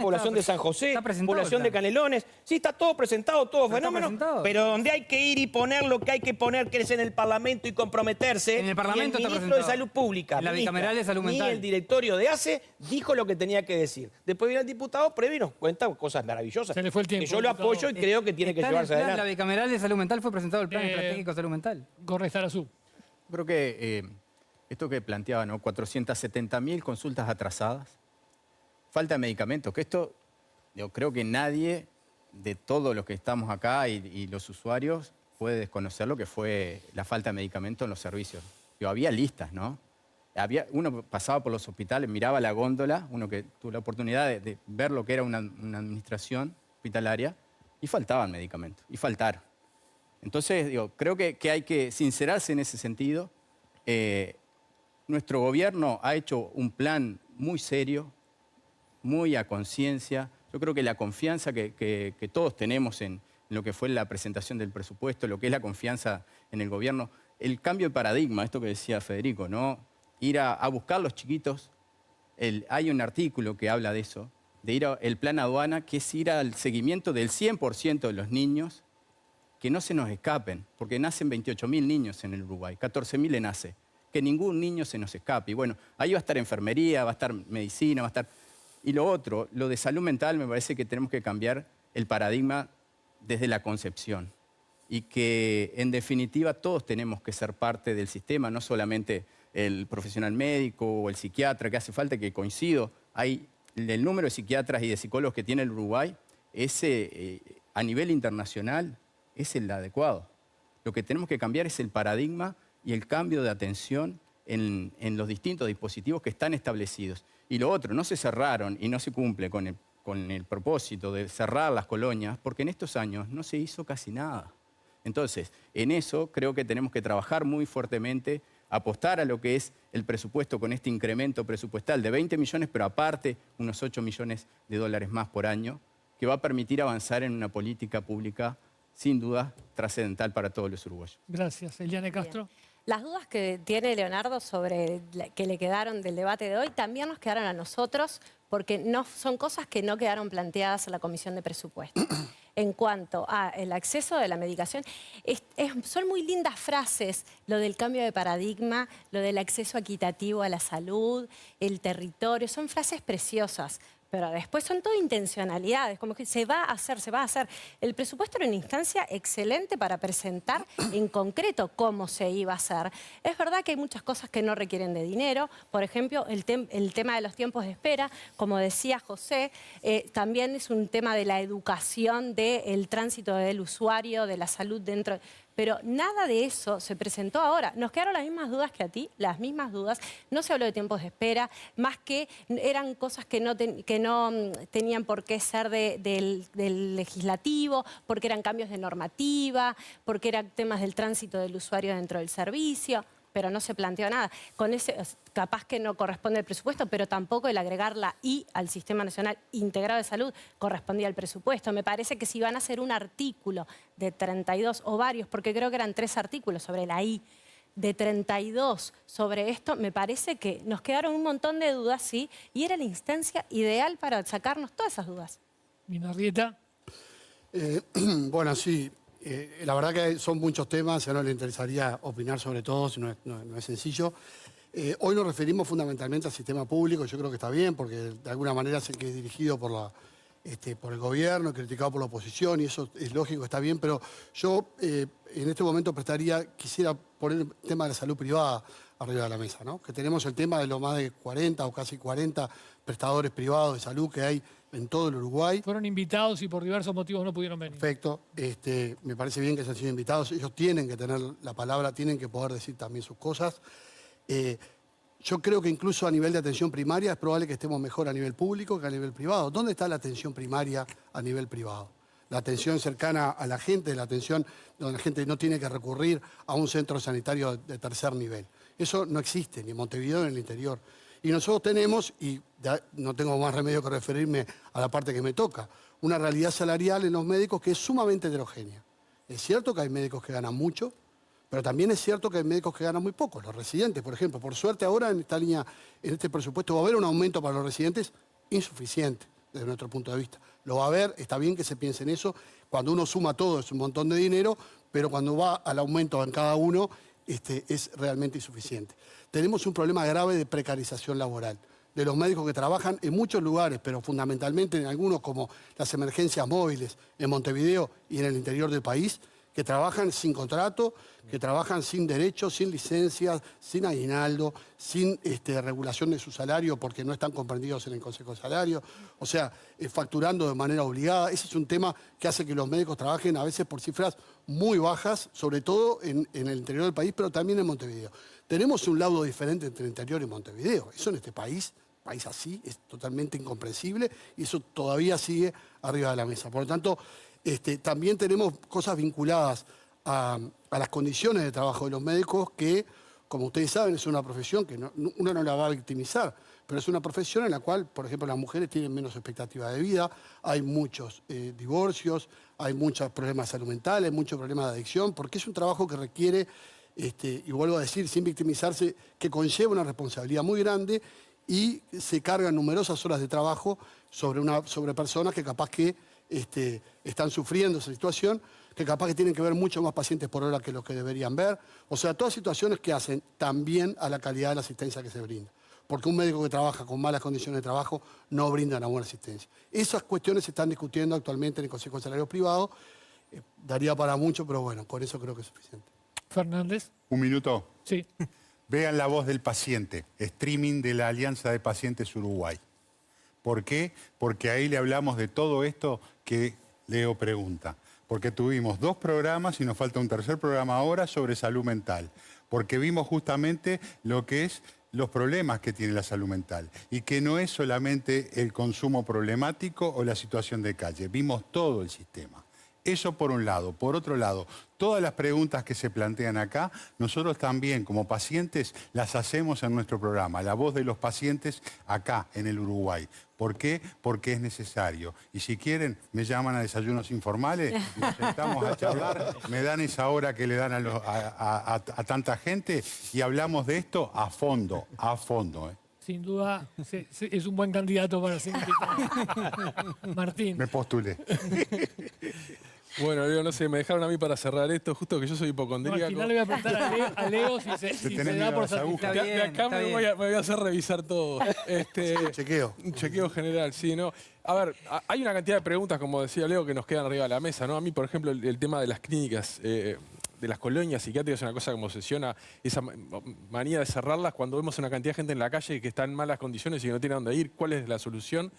Población de San José, población de Canelones. Sí, está todo presentado, todo fenómeno. Pero donde hay que ir y poner lo que hay que poner, que es en el Parlamento y comprometerse.
En el Parlamento
y el
está
ministro de
presentado.
Salud Pública,
En la bicameral de salud
ni
mental.
el directorio de ACE dijo lo que tenía que decir. Después viene el diputado Previo y nos cuenta cosas maravillosas.
Se le fue el tiempo,
que yo lo
diputado.
apoyo y creo que tiene que llevarse
En
adelante.
la bicameral de salud mental fue presentado el plan estratégico de salud mental.
Gorrestarazu.
Creo que esto que planteaba, ¿no? 470.000 consultas atrasadas, falta de medicamentos, que esto, yo creo que nadie de todos los que estamos acá y los usuarios puede desconocer lo que fue la falta de medicamentos en los servicios. Había listas, ¿no? Uno pasaba por los hospitales, miraba la góndola, uno que tuvo la oportunidad de ver lo que era una administración hospitalaria, y faltaban medicamentos, y faltaron. Entonces, creo que hay que sincerarse en ese sentido. Nuestro gobierno ha hecho un plan muy serio, muy a conciencia. Yo creo que la confianza que todos tenemos en lo que fue la presentación del presupuesto, lo que es la confianza en el gobierno, el cambio de paradigma, esto que decía Federico, ¿no? Ir a buscar los chiquitos. Hay un artículo que habla de eso, de ir al plan aduana, que es ir al seguimiento del 100% de los niños, que no se nos escapen, porque nacen 28.000 niños en el Uruguay, 14.000 en ACE, que ningún niño se nos escape. Y bueno, ahí va a estar enfermería, va a estar medicina, va a estar... Y lo otro, lo de salud mental, me parece que tenemos que cambiar el paradigma desde la concepción. Y que, en definitiva, todos tenemos que ser parte del sistema, no solamente el profesional médico o el psiquiatra, que hace falta, que coincido. El número de psiquiatras y de psicólogos que tiene el Uruguay, a nivel internacional, es el adecuado. Lo que tenemos que cambiar es el paradigma y el cambio de atención en los distintos dispositivos que están establecidos. Y lo otro, no se cerraron y no se cumple con el propósito de cerrar las colonias, porque en estos años no se hizo casi nada. Entonces, en eso creo que tenemos que trabajar muy fuertemente, apostar a lo que es el presupuesto con este incremento presupuestal de 20 millones, pero aparte unos 8 millones de dólares más por año, que va a permitir avanzar en una política pública sin duda trascendental para todos los uruguayos.
Gracias. Eliane Castro.
Las dudas que tiene Leonardo sobre que le quedaron del debate de hoy también nos quedaron a nosotros, porque no, son cosas que no quedaron planteadas en la Comisión de Presupuesto. En cuanto al acceso de la medicación, son muy lindas frases, lo del cambio de paradigma, lo del acceso equitativo a la salud, el territorio, son frases preciosas. Pero después son todo intencionalidades, como que se va a hacer, se va a hacer. El presupuesto era una instancia excelente para presentar en concreto cómo se iba a hacer. Es verdad que hay muchas cosas que no requieren de dinero, por ejemplo, el tema de los tiempos de espera, como decía José, también es un tema de la educación del tránsito del usuario, de la salud dentro... Pero nada de eso se presentó ahora. Nos quedaron las mismas dudas que a ti, las mismas dudas. No se habló de tiempos de espera, más que eran cosas que no tenían por qué ser del legislativo, porque eran cambios de normativa, porque eran temas del tránsito del usuario dentro del servicio, pero no se planteó nada. Con ese, capaz que no corresponde al presupuesto, pero tampoco el agregar la I al Sistema Nacional Integrado de Salud correspondía al presupuesto. Me parece que si van a hacer un artículo de 32 o varios, porque creo que eran 3 artículos sobre la I, de 32 sobre esto, me parece que nos quedaron un montón de dudas, sí, y era la instancia ideal para sacarnos todas esas dudas.
Minarrieta.
Bueno, sí. La verdad que son muchos temas, a no le interesaría opinar sobre todos, no es sencillo. Hoy nos referimos fundamentalmente al sistema público, yo creo que está bien, porque de alguna manera es el que es dirigido por el gobierno, criticado por la oposición, y eso es lógico, está bien, pero yo en este momento quisiera poner el tema de la salud privada. arriba de la mesa, ¿no? Que tenemos el tema de los más de 40 o casi 40 prestadores privados de salud que hay en todo el Uruguay.
Fueron invitados y por diversos motivos no pudieron venir.
Perfecto. Me parece bien que se han sido invitados. Ellos tienen que tener la palabra, tienen que poder decir también sus cosas. Yo creo que incluso a nivel de atención primaria es probable que estemos mejor a nivel público que a nivel privado. ¿Dónde está la atención primaria a nivel privado? La atención cercana a la gente, la atención donde la gente no tiene que recurrir a un centro sanitario de tercer nivel. Eso no existe ni en Montevideo ni en el interior. Y nosotros tenemos, y no tengo más remedio que referirme a la parte que me toca, una realidad salarial en los médicos que es sumamente heterogénea. Es cierto que hay médicos que ganan mucho, pero también es cierto que hay médicos que ganan muy poco. Los residentes, por ejemplo, por suerte ahora en esta línea, en este presupuesto va a haber un aumento para los residentes insuficiente desde nuestro punto de vista. Lo va a haber, está bien que se piense en eso. Cuando uno suma todo es un montón de dinero, pero cuando va al aumento en cada uno es realmente insuficiente. Tenemos un problema grave de precarización laboral de los médicos que trabajan en muchos lugares, pero fundamentalmente en algunos como las emergencias móviles en Montevideo y en el interior del país, que trabajan sin contrato, que trabajan sin derechos, sin licencias, sin aguinaldo, sin regulación de su salario porque no están comprendidos en el Consejo de Salario, o sea, facturando de manera obligada. Ese es un tema que hace que los médicos trabajen a veces por cifras muy bajas, sobre todo en el interior del país, pero también en Montevideo. Tenemos un laudo diferente entre el interior y Montevideo. Eso en este país así, es totalmente incomprensible y eso todavía sigue arriba de la mesa. Por lo tanto, también tenemos cosas vinculadas a las condiciones de trabajo de los médicos que, como ustedes saben, es una profesión que uno no la va a victimizar, pero es una profesión en la cual, por ejemplo, las mujeres tienen menos expectativa de vida, hay muchos divorcios, hay muchos problemas de salud mental, hay muchos problemas de adicción, porque es un trabajo que requiere, y vuelvo a decir, sin victimizarse, que conlleva una responsabilidad muy grande y se cargan numerosas horas de trabajo sobre personas que capaz que están sufriendo esa situación, que capaz que tienen que ver mucho más pacientes por hora que los que deberían ver. O sea, todas situaciones que hacen también a la calidad de la asistencia que se brinda. Porque un médico que trabaja con malas condiciones de trabajo no brinda una buena asistencia. Esas cuestiones se están discutiendo actualmente en el Consejo de Salario Privado. Daría para mucho, pero bueno, con eso creo que es suficiente.
Fernández.
¿Un minuto?
Sí.
Vean La Voz del Paciente, streaming de la Alianza de Pacientes Uruguay. ¿Por qué? Porque ahí le hablamos de todo esto que Leo pregunta. Porque tuvimos 2 programas y nos falta un tercer programa ahora sobre salud mental. Porque vimos justamente lo que es los problemas que tiene la salud mental y que no es solamente el consumo problemático o la situación de calle. Vimos todo el sistema. Eso por un lado. Por otro lado, todas las preguntas que se plantean acá, nosotros también como pacientes las hacemos en nuestro programa, La Voz de los Pacientes acá en el Uruguay. ¿Por qué? Porque es necesario. Y si quieren, me llaman a desayunos informales, nos sentamos a charlar, me dan esa hora que le dan a tanta gente y hablamos de esto a fondo,
Sin duda, es un buen candidato para ser invitado. Martín.
Me postulé.
Bueno, Leo, no sé, me dejaron a mí para cerrar esto, justo que yo soy hipocondríaco.
No, al final le voy a preguntar a Leo si se da por satisfecho.
De acá me voy a hacer revisar todo.
Chequeo.
Un chequeo general, sí, ¿no? A ver, hay una cantidad de preguntas, como decía Leo, que nos quedan arriba de la mesa, ¿no? A mí, por ejemplo, el tema de las clínicas, de las colonias psiquiátricas es una cosa que me obsesiona, esa manía de cerrarlas cuando vemos una cantidad de gente en la calle que está en malas condiciones y que no tiene a dónde ir. ¿Cuál es la solución?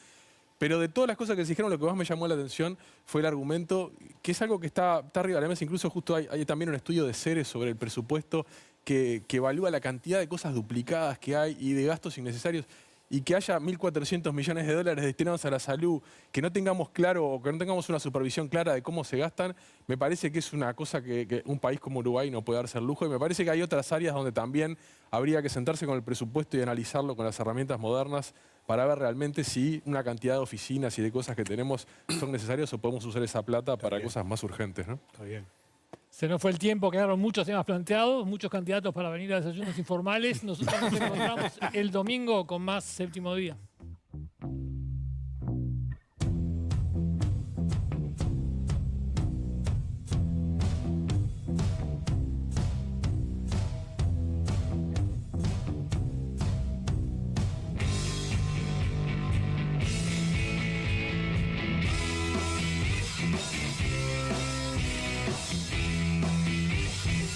Pero de todas las cosas que se dijeron, lo que más me llamó la atención fue el argumento, que es algo que está arriba de la mesa. Incluso justo hay también un estudio de CERES sobre el presupuesto que evalúa la cantidad de cosas duplicadas que hay y de gastos innecesarios. Y que haya 1.400 millones de dólares destinados a la salud, que no tengamos claro o que no tengamos una supervisión clara de cómo se gastan, me parece que es una cosa que un país como Uruguay no puede darse el lujo. Y me parece que hay otras áreas donde también habría que sentarse con el presupuesto y analizarlo con las herramientas modernas para ver realmente si una cantidad de oficinas y de cosas que tenemos son necesarias o podemos usar esa plata para cosas más urgentes, ¿no?
Está bien. Se nos fue el tiempo, quedaron muchos temas planteados, muchos candidatos para venir a desayunos informales. Nosotros nos encontramos el domingo con más Séptimo Día.